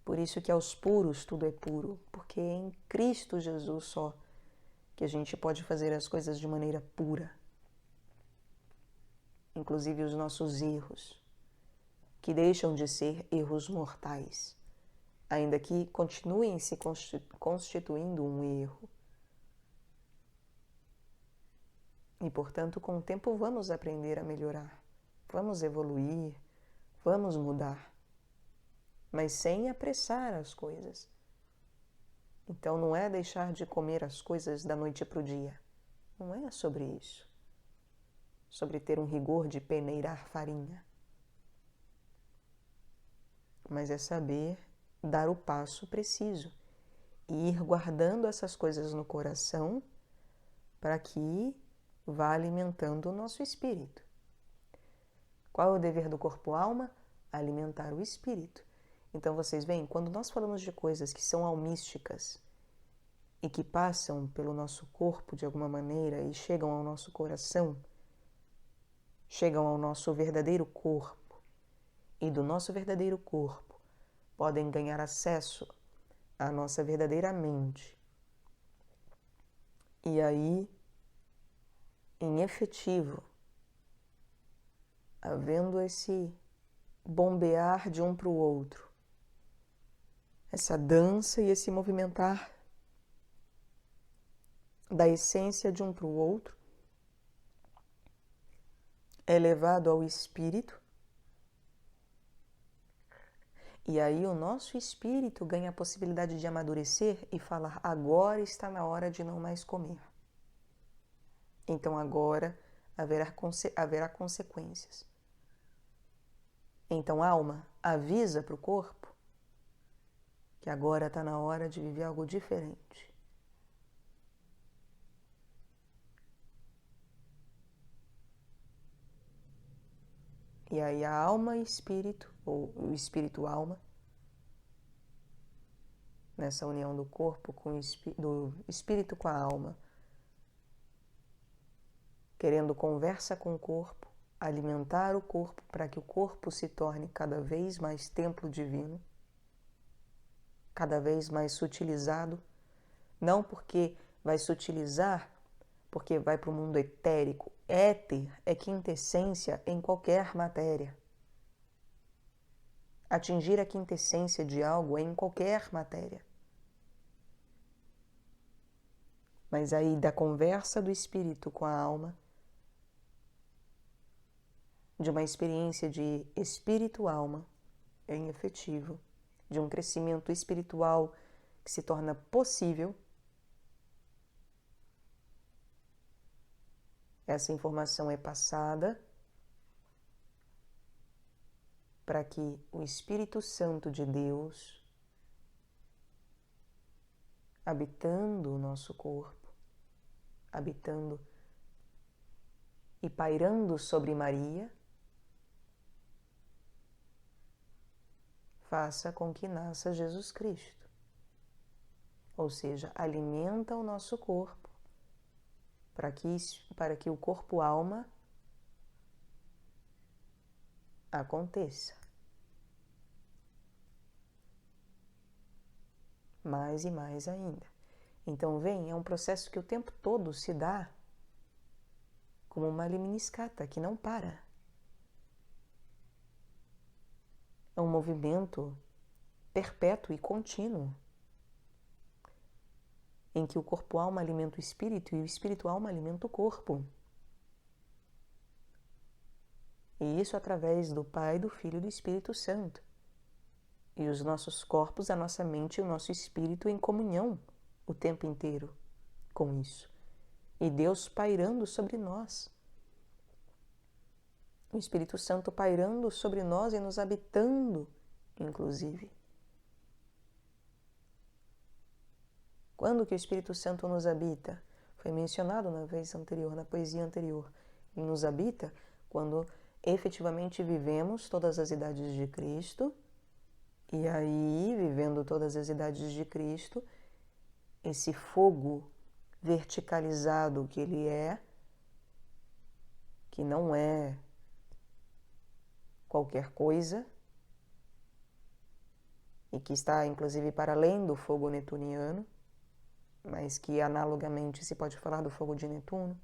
Por isso que aos puros tudo é puro, porque é em Cristo Jesus só que a gente pode fazer as coisas de maneira pura. Inclusive os nossos erros, que deixam de ser erros mortais, ainda que continuem se constituindo um erro. E, portanto, com o tempo vamos aprender a melhorar, vamos evoluir, vamos mudar, mas sem apressar as coisas. Então não é deixar de comer as coisas da noite para o dia. Não é sobre isso. Sobre ter um rigor de peneirar farinha. Mas é saber dar o passo preciso e ir guardando essas coisas no coração para que vá alimentando o nosso espírito. Qual é o dever do corpo-alma? Alimentar o espírito. Então vocês veem, quando nós falamos de coisas que são almísticas e que passam pelo nosso corpo de alguma maneira e chegam ao nosso coração, chegam ao nosso verdadeiro corpo, e do nosso verdadeiro corpo podem ganhar acesso à nossa verdadeira mente. E aí, em efetivo, havendo esse bombear de um para o outro, essa dança e esse movimentar da essência de um para o outro, é levado ao espírito, e aí o nosso espírito ganha a possibilidade de amadurecer e falar: agora está na hora de não mais comer. Então agora haverá consequências. Então, alma, avisa para o corpo que agora está na hora de viver algo diferente. E aí a alma e espírito, ou o espírito-alma, nessa união do corpo com do espírito com a alma, querendo conversa com o corpo, alimentar o corpo para que o corpo se torne cada vez mais templo divino, cada vez mais sutilizado, não porque vai sutilizar, porque vai para o mundo etérico. Éter é quintessência em qualquer matéria. Atingir a quintessência de algo é em qualquer matéria. Mas aí da conversa do espírito com a alma, de uma experiência de espírito-alma em efetivo, de um crescimento espiritual que se torna possível, essa informação é passada para que o Espírito Santo de Deus, habitando o nosso corpo, habitando e pairando sobre Maria, faça com que nasça Jesus Cristo. Ou seja, alimenta o nosso corpo para que o corpo-alma aconteça. Mais e mais ainda. Então, é um processo que o tempo todo se dá como uma lemniscata, que não para. É um movimento perpétuo e contínuo, em que o corpo-alma alimenta o espírito e o espírito-alma alimenta o corpo. E isso através do Pai, do Filho e do Espírito Santo. E os nossos corpos, a nossa mente e o nosso espírito em comunhão o tempo inteiro com isso. E Deus pairando sobre nós. O Espírito Santo pairando sobre nós e nos habitando, inclusive. Quando que o Espírito Santo nos habita? Foi mencionado na vez anterior, na poesia anterior. Ele nos habita quando efetivamente vivemos todas as idades de Cristo. E aí, vivendo todas as idades de Cristo, esse fogo verticalizado que ele é, que não é qualquer coisa, e que está inclusive para além do fogo netuniano, mas que analogamente se pode falar do fogo de Netuno,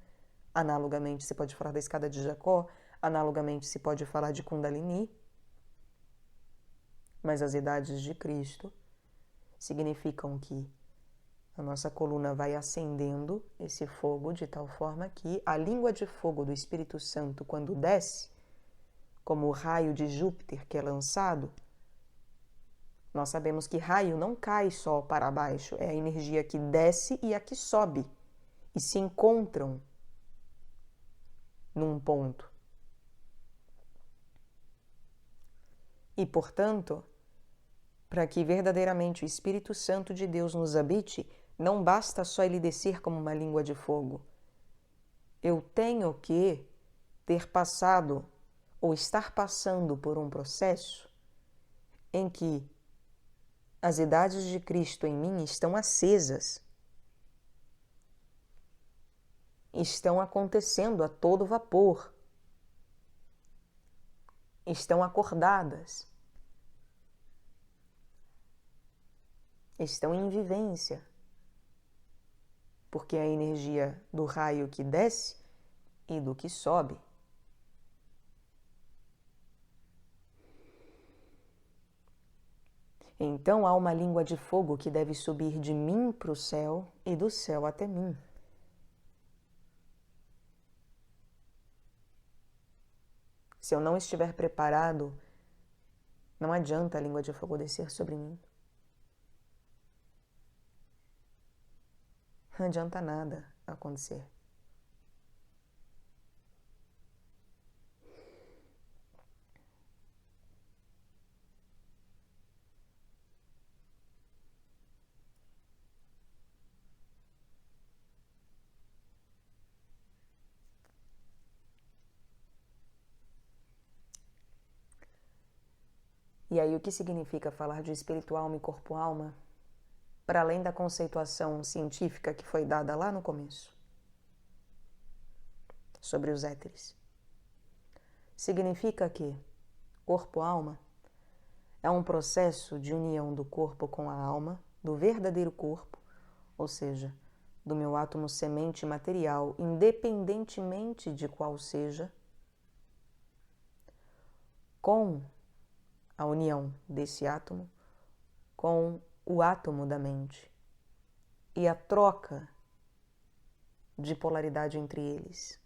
analogamente se pode falar da escada de Jacó, analogamente se pode falar de Kundalini, mas as idades de Cristo significam que a nossa coluna vai acendendo esse fogo de tal forma que a língua de fogo do Espírito Santo, quando desce, como o raio de Júpiter que é lançado, nós sabemos que raio não cai só para baixo, é a energia que desce e a que sobe, e se encontram num ponto. E, portanto, para que verdadeiramente o Espírito Santo de Deus nos habite, não basta só ele descer como uma língua de fogo. Eu tenho que ter passado ou estar passando por um processo em que as idades de Cristo em mim estão acesas, estão acontecendo a todo vapor, estão acordadas, estão em vivência, porque a energia do raio que desce e do que sobe. Então há uma língua de fogo que deve subir de mim para o céu e do céu até mim. Se eu não estiver preparado, não adianta a língua de fogo descer sobre mim. Não adianta nada acontecer. E aí, o que significa falar de espírito-alma e corpo-alma, para além da conceituação científica que foi dada lá no começo, sobre os éteres? Significa que corpo-alma é um processo de união do corpo com a alma, do verdadeiro corpo, ou seja, do meu átomo semente material, independentemente de qual seja, com a união desse átomo com o átomo da mente e a troca de polaridade entre eles,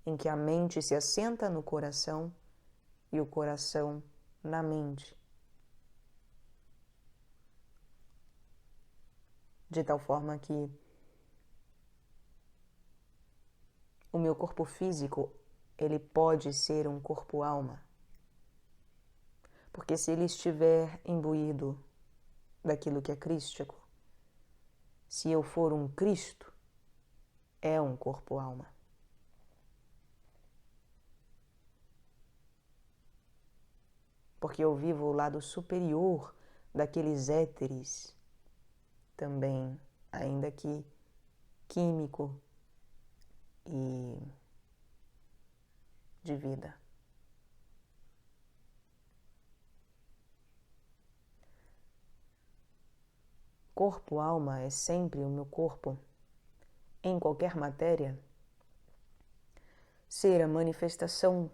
em que a mente se assenta no coração e o coração na mente, de tal forma que o meu corpo físico, ele pode ser um corpo-alma. Porque se ele estiver imbuído daquilo que é crístico, se eu for um Cristo, é um corpo-alma. porque eu vivo o lado superior daqueles éteres também, ainda que químico e de vida. Corpo, alma é sempre o meu corpo, em qualquer matéria, ser a manifestação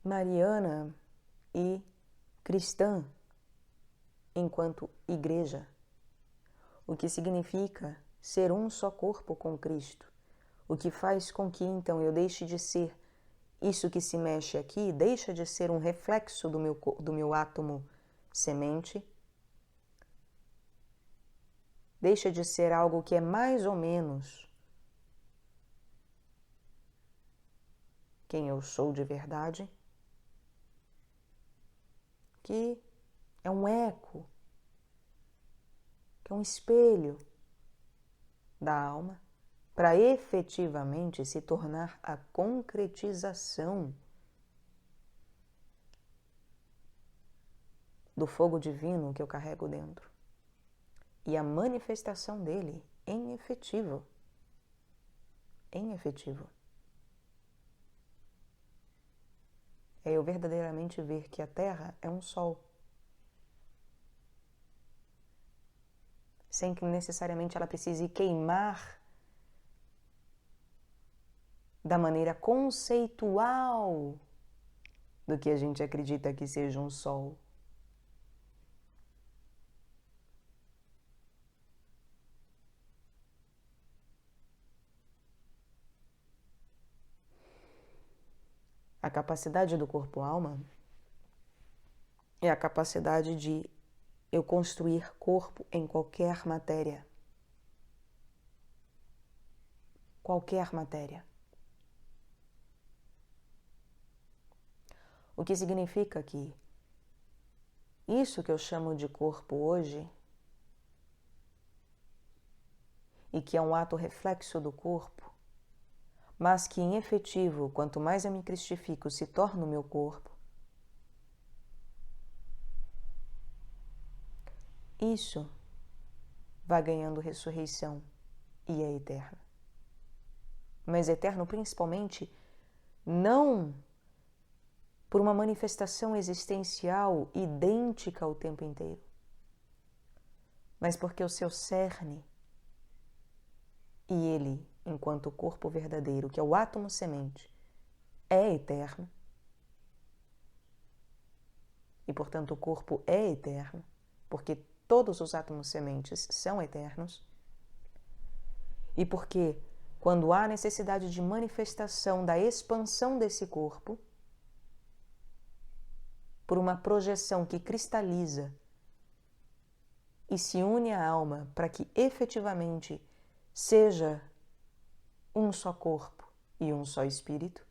mariana e cristã enquanto igreja, o que significa ser um só corpo com Cristo, o que faz com que então eu deixe de ser isso que se mexe aqui, deixa de ser um reflexo do meu átomo semente, deixa de ser algo que é mais ou menos quem eu sou de verdade, que é um eco, que é um espelho da alma, para efetivamente se tornar a concretização do fogo divino que eu carrego dentro e a manifestação dele em efetivo. Em efetivo. É eu verdadeiramente ver que a Terra é um sol, sem que necessariamente ela precise queimar da maneira conceitual do que a gente acredita que seja um sol. A capacidade do corpo-alma é a capacidade de eu construir corpo em qualquer matéria. Qualquer matéria. O que significa que isso que eu chamo de corpo hoje, e que é um ato reflexo do corpo, mas que em efetivo, quanto mais eu me cristifico, se torna o meu corpo, isso vai ganhando ressurreição e é eterno. Mas eterno principalmente não por uma manifestação existencial idêntica o tempo inteiro, mas porque o seu cerne e ele, enquanto corpo verdadeiro, que é o átomo semente, é eterno, e portanto o corpo é eterno, porque todos os átomos sementes são eternos, e porque quando há necessidade de manifestação da expansão desse corpo, por uma projeção que cristaliza e se une à alma para que efetivamente seja um só corpo e um só espírito,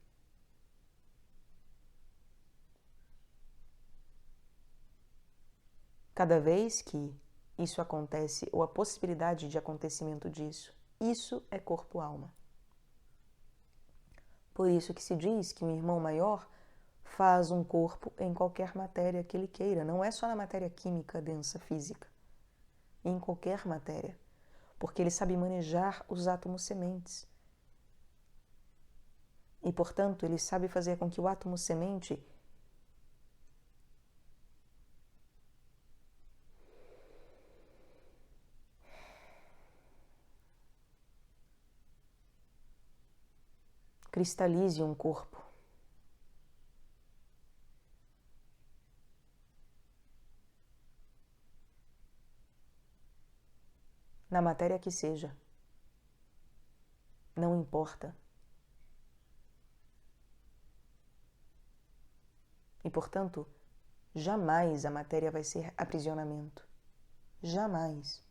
cada vez que isso acontece, ou a possibilidade de acontecimento disso, isso é corpo-alma. Por isso que se diz que um irmão maior faz um corpo em qualquer matéria que ele queira, não é só na matéria química densa física, em qualquer matéria, porque ele sabe manejar os átomos sementes. E, portanto, ele sabe fazer com que o átomo semente cristalize um corpo. Na matéria que seja. Não importa. E, portanto, jamais a matéria vai ser aprisionamento. Jamais.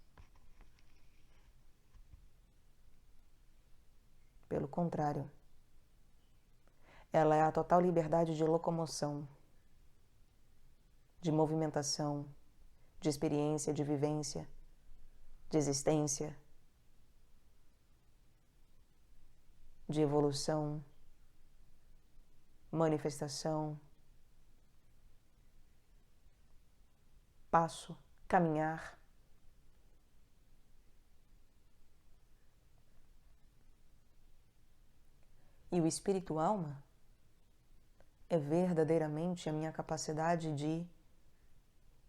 Pelo contrário. Ela é a total liberdade de locomoção, de movimentação, de experiência, de vivência, de existência, de evolução, manifestação, passo, caminhar. E o espírito alma é verdadeiramente a minha capacidade de,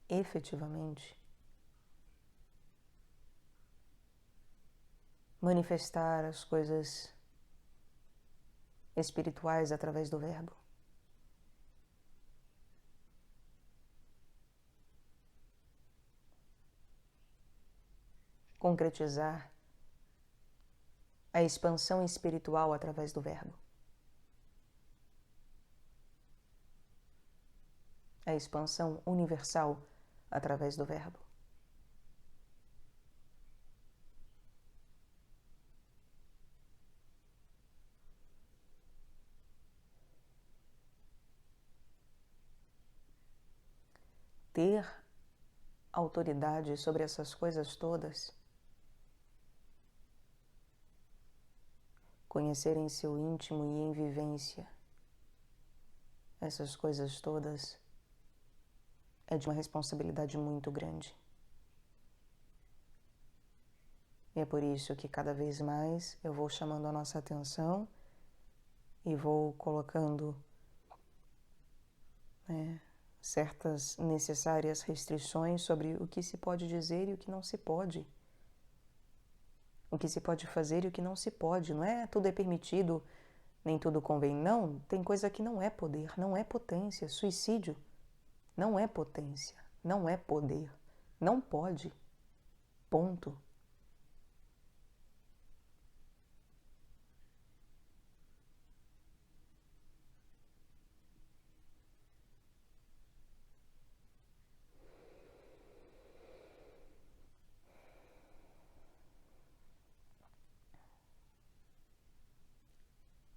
efetivamente, manifestar as coisas espirituais através do verbo. Concretizar a expansão espiritual através do verbo. A expansão universal através do verbo. Ter autoridade sobre essas coisas todas, conhecer em seu íntimo e em vivência essas coisas todas, é de uma responsabilidade muito grande. E é por isso que cada vez mais eu vou chamando a nossa atenção e vou colocando certas necessárias restrições sobre o que se pode dizer e o que não se pode. O que se pode fazer e o que não se pode. Não é tudo é permitido, nem tudo convém. Não, tem coisa que não é poder, não é potência. Suicídio não é potência, não é poder. Não pode. Ponto.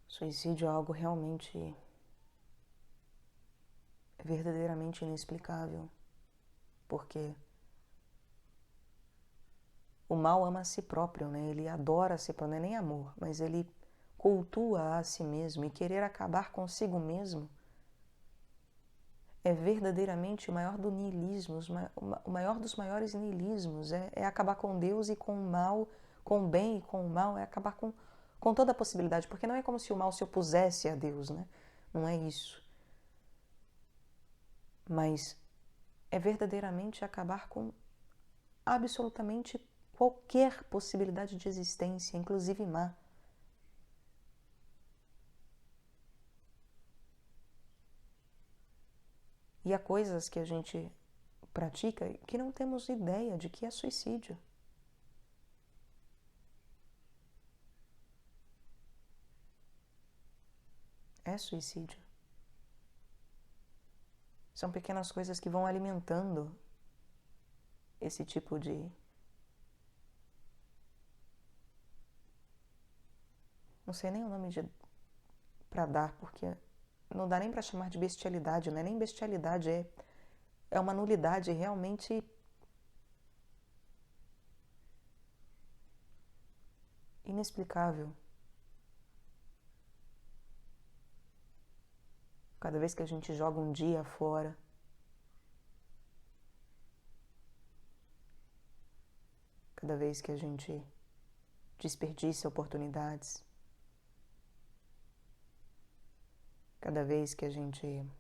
Suicídio é algo realmente, verdadeiramente inexplicável, porque o mal ama a si próprio, né? Ele adora a si próprio, não é nem amor, mas ele cultua a si mesmo, e querer acabar consigo mesmo é verdadeiramente o maior do niilismo, o maior dos maiores niilismos, é acabar com Deus e com o mal, com o bem e com o mal, é acabar com toda a possibilidade, porque não é como se o mal se opusesse a Deus, né? Não é isso. Mas é verdadeiramente acabar com absolutamente qualquer possibilidade de existência, inclusive má. E há coisas que a gente pratica que não temos ideia de que é suicídio. É suicídio. São pequenas coisas que vão alimentando esse tipo de... Não sei nem o nome para dar, porque não dá nem para chamar de bestialidade, não é nem bestialidade, é uma nulidade realmente inexplicável. Cada vez que a gente joga um dia fora, cada vez que a gente desperdiça oportunidades, cada vez que a gente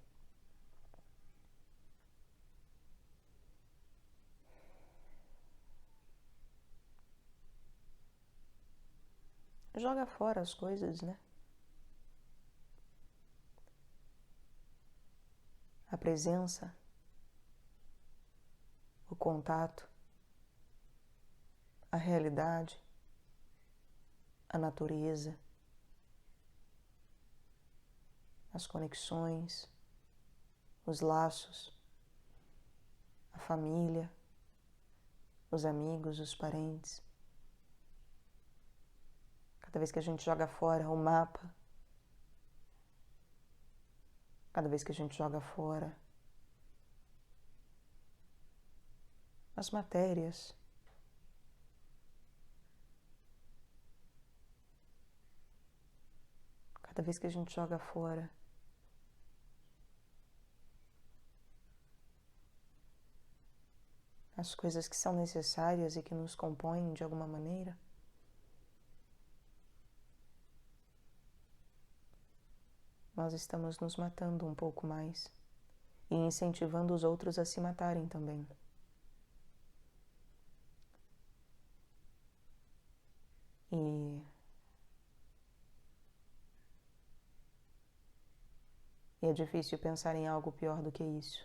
joga fora as coisas, né? A presença, o contato, a realidade, a natureza, as conexões, os laços, a família, os amigos, os parentes. Cada vez que a gente joga fora o mapa, cada vez que a gente joga fora as matérias, cada vez que a gente joga fora as coisas que são necessárias e que nos compõem de alguma maneira, nós estamos nos matando um pouco mais e incentivando os outros a se matarem também. E é difícil pensar em algo pior do que isso.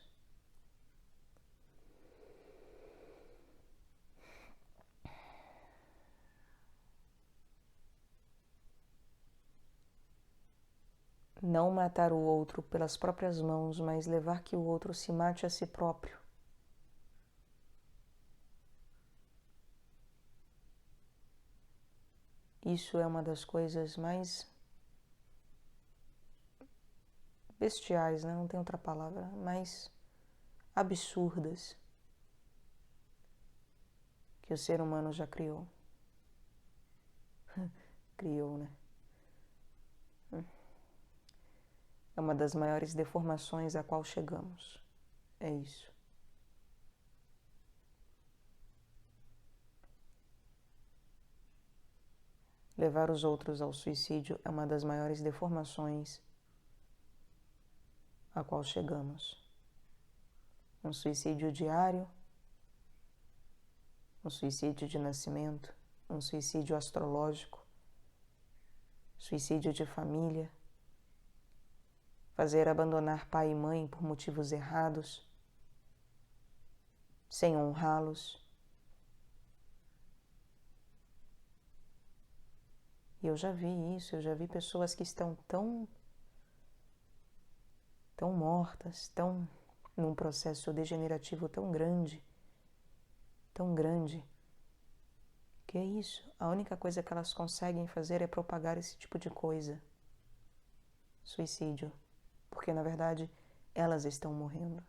Não matar o outro pelas próprias mãos, mas levar que o outro se mate a si próprio. Isso é uma das coisas mais bestiais, né? Não tem outra palavra, mais absurdas que o ser humano já criou. Criou, né? É uma das maiores deformações a qual chegamos. É isso. Levar os outros ao suicídio é uma das maiores deformações a qual chegamos. Um suicídio diário, um suicídio de nascimento, um suicídio astrológico, suicídio de família, fazer abandonar pai e mãe por motivos errados, sem honrá-los. E eu já vi isso, eu já vi pessoas que estão tão mortas, tão num processo degenerativo tão grande, que é isso. A única coisa que elas conseguem fazer é propagar esse tipo de coisa. Suicídio. Porque, na verdade, elas estão morrendo.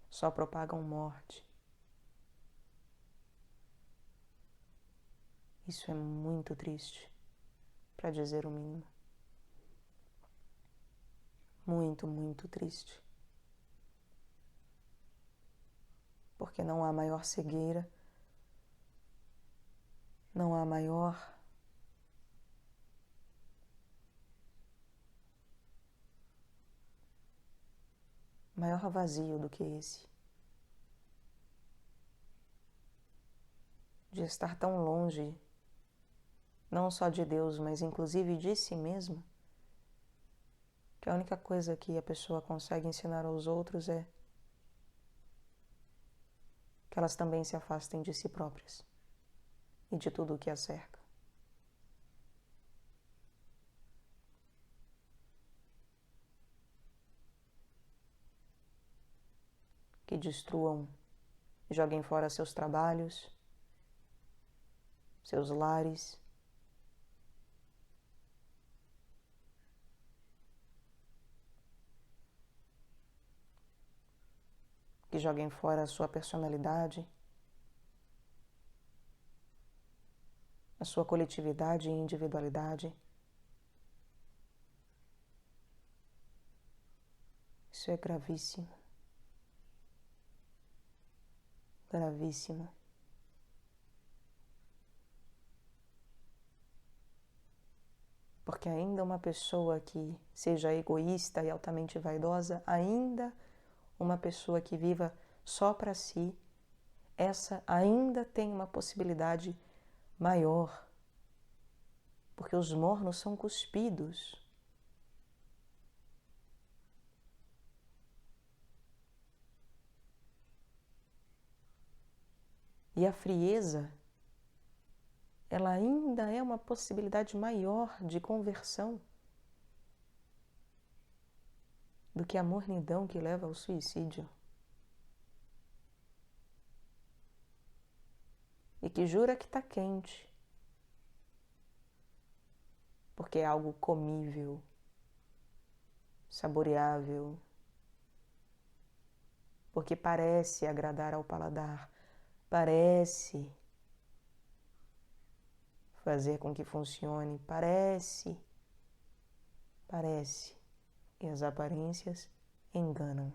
Só propagam morte. Isso é muito triste, para dizer o mínimo. Muito, muito triste. Porque não há maior cegueira, não há maior vazio do que esse. De estar tão longe, não só de Deus, mas inclusive de si mesma, que a única coisa que a pessoa consegue ensinar aos outros é que elas também se afastem de si próprias e de tudo o que a cerca. Que destruam, joguem fora seus trabalhos, seus lares, que joguem fora a sua personalidade, a sua coletividade e individualidade. Isso é gravíssimo. Gravíssimo. Porque ainda uma pessoa que seja egoísta e altamente vaidosa, ainda uma pessoa que viva só para si, essa ainda tem uma possibilidade maior. Porque os mornos são cuspidos. E a frieza, ela ainda é uma possibilidade maior de conversão do que a mornidão que leva ao suicídio. E que jura que está quente, porque é algo comível, saboreável, porque parece agradar ao paladar, parece fazer com que funcione, parece. e as aparências enganam.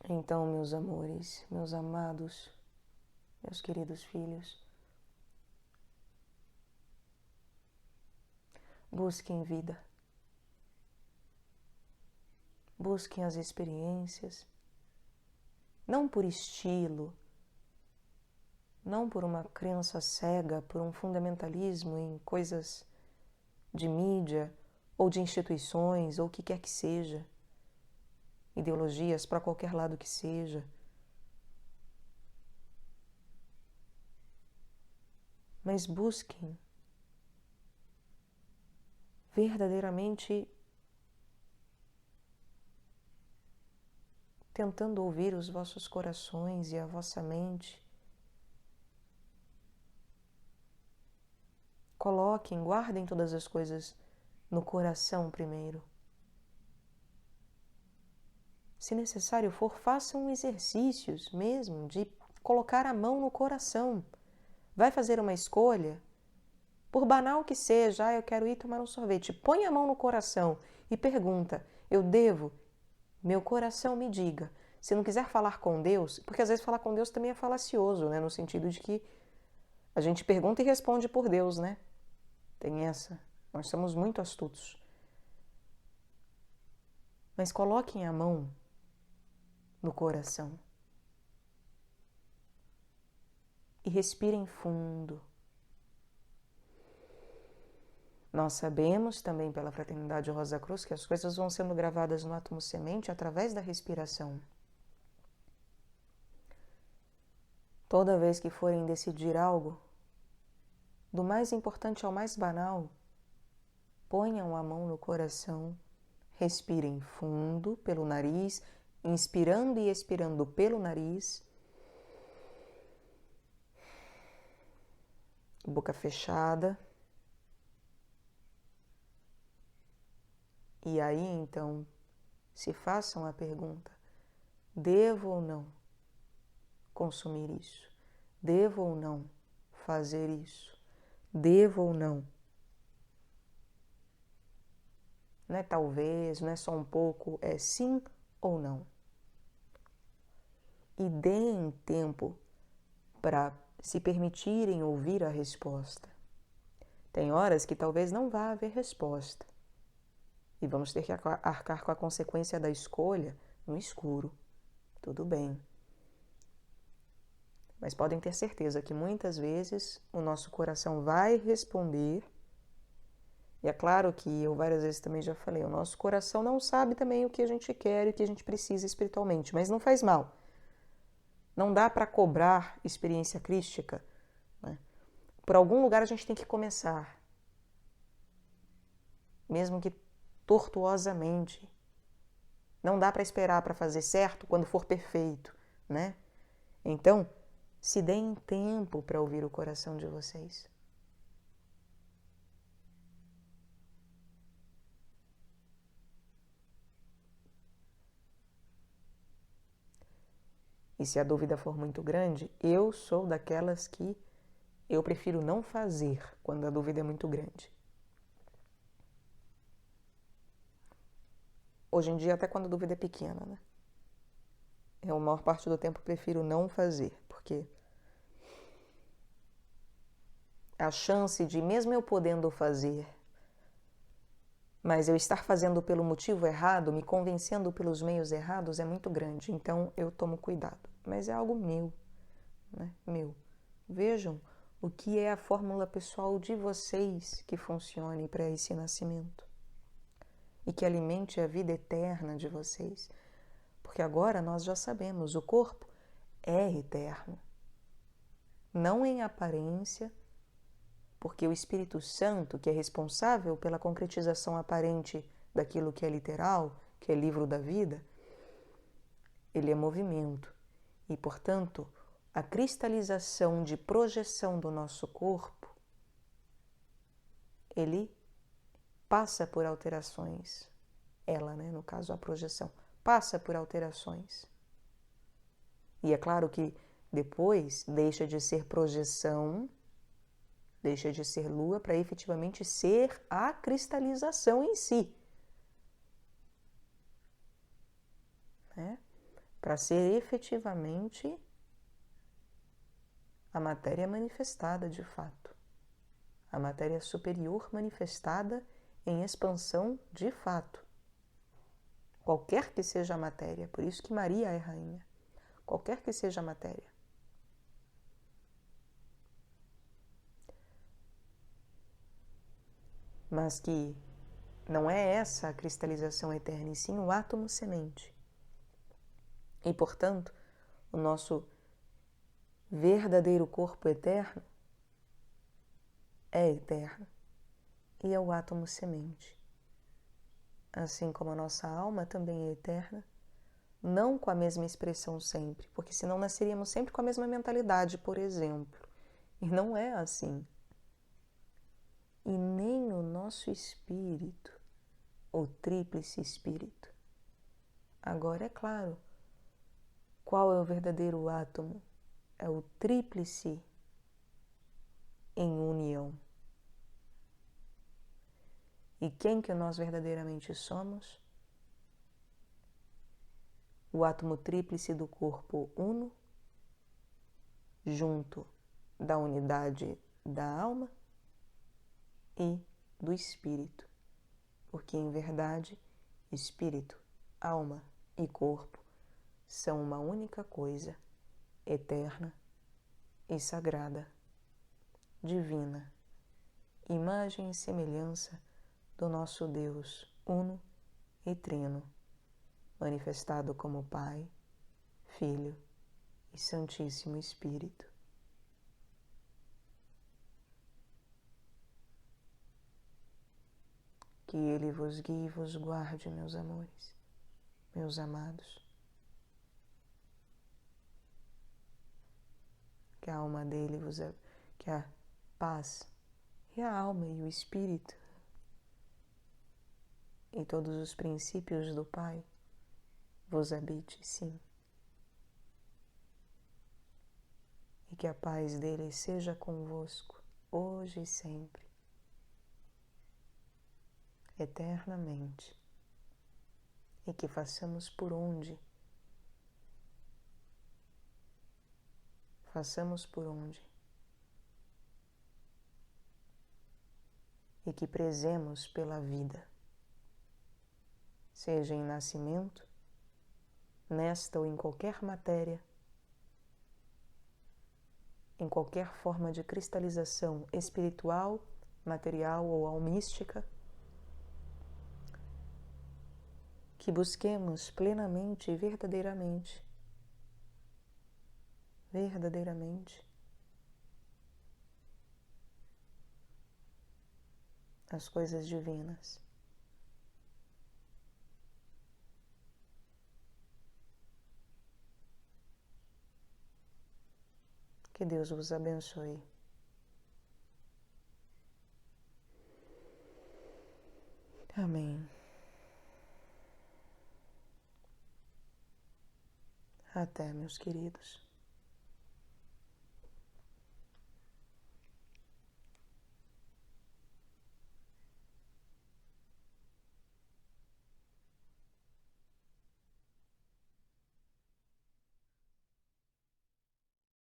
Então, meus amores, meus amados, meus queridos filhos, busquem vida, busquem as experiências, não por estilo, não por uma crença cega, por um fundamentalismo em coisas de mídia ou de instituições ou o que quer que seja, ideologias para qualquer lado que seja. Mas busquem verdadeiramente tentando ouvir os vossos corações e a vossa mente. Coloquem, guardem todas as coisas no coração primeiro. Se necessário for, façam exercícios mesmo de colocar a mão no coração. Vai fazer uma escolha, por banal que seja, eu quero ir tomar um sorvete. Põe a mão no coração e pergunta, eu devo? Meu coração me diga. Se não quiser falar com Deus, porque às vezes falar com Deus também é falacioso, né? No sentido de que a gente pergunta e responde por Deus, né? Tem essa. Nós somos muito astutos. Mas coloquem a mão no coração. E respirem fundo. Nós sabemos também pela Fraternidade Rosa Cruz que as coisas vão sendo gravadas no átomo semente através da respiração. Toda vez que forem decidir algo, do mais importante ao mais banal, ponham a mão no coração, respirem fundo pelo nariz, inspirando e expirando pelo nariz, boca fechada. E aí, então, se façam a pergunta, devo ou não consumir isso? Devo ou não fazer isso? Devo ou não? Não é talvez, não é só um pouco, é sim ou não. E deem tempo para se permitirem ouvir a resposta. Tem horas que talvez não vá haver resposta. E vamos ter que arcar com a consequência da escolha no escuro. Tudo bem. Mas podem ter certeza que muitas vezes o nosso coração vai responder. E é claro que eu várias vezes também já falei, o nosso coração não sabe também o que a gente quer e o que a gente precisa espiritualmente, mas não faz mal. Não dá para cobrar experiência crística, né? Por algum lugar a gente tem que começar. Mesmo que tortuosamente. Não dá para esperar para fazer certo quando for perfeito, né? Então, se deem tempo para ouvir o coração de vocês. E se a dúvida for muito grande, eu sou daquelas que eu prefiro não fazer quando a dúvida é muito grande. Hoje em dia, até quando a dúvida é pequena, né? Eu, a maior parte do tempo, prefiro não fazer, porque a chance de, mesmo eu podendo fazer, mas eu estar fazendo pelo motivo errado, me convencendo pelos meios errados, é muito grande. Então, eu tomo cuidado. Mas é algo meu, né? Meu. Vejam o que é a fórmula pessoal de vocês que funcione para esse nascimento. E que alimente a vida eterna de vocês. Porque agora nós já sabemos, o corpo é eterno. Não em aparência, porque o Espírito Santo, que é responsável pela concretização aparente daquilo que é literal, que é livro da vida, ele é movimento. E, portanto, a cristalização de projeção do nosso corpo, ele passa por alterações. Ela, né, no caso, a projeção, passa por alterações. E é claro que Depois, deixa de ser projeção, deixa de ser lua para efetivamente ser a cristalização em si. Né? Para ser efetivamente a matéria manifestada de fato. A matéria superior manifestada em expansão de fato. Qualquer que seja a matéria, por isso que Maria é rainha. Qualquer que seja a matéria. Mas que não é essa a cristalização eterna, e sim o átomo semente. E, portanto, o nosso verdadeiro corpo eterno é eterno e é o átomo semente. Assim como a nossa alma também é eterna, não com a mesma expressão sempre, porque senão nós seríamos sempre com a mesma mentalidade, por exemplo. E não é assim. E nem o nosso espírito, o tríplice espírito. Agora é claro, qual é o verdadeiro átomo? É o tríplice em união. E quem que nós verdadeiramente somos? O átomo tríplice do corpo uno, junto da unidade da alma e do espírito, porque em verdade, espírito, alma e corpo são uma única coisa, eterna e sagrada, divina, imagem e semelhança do nosso Deus uno e trino, manifestado como Pai, Filho e Santíssimo Espírito. Que Ele vos guie e vos guarde, meus amores, meus amados. Que a alma dele que a paz e a alma e o Espírito e todos os princípios do Pai vos habite, sim. E que a paz dele seja convosco, hoje e sempre, eternamente. E que façamos por onde e que prezemos pela vida, seja em nascimento, nesta ou em qualquer matéria, em qualquer forma de cristalização espiritual, material ou almística, que busquemos plenamente e verdadeiramente as coisas divinas. Que Deus vos abençoe. Amém. Até, meus queridos.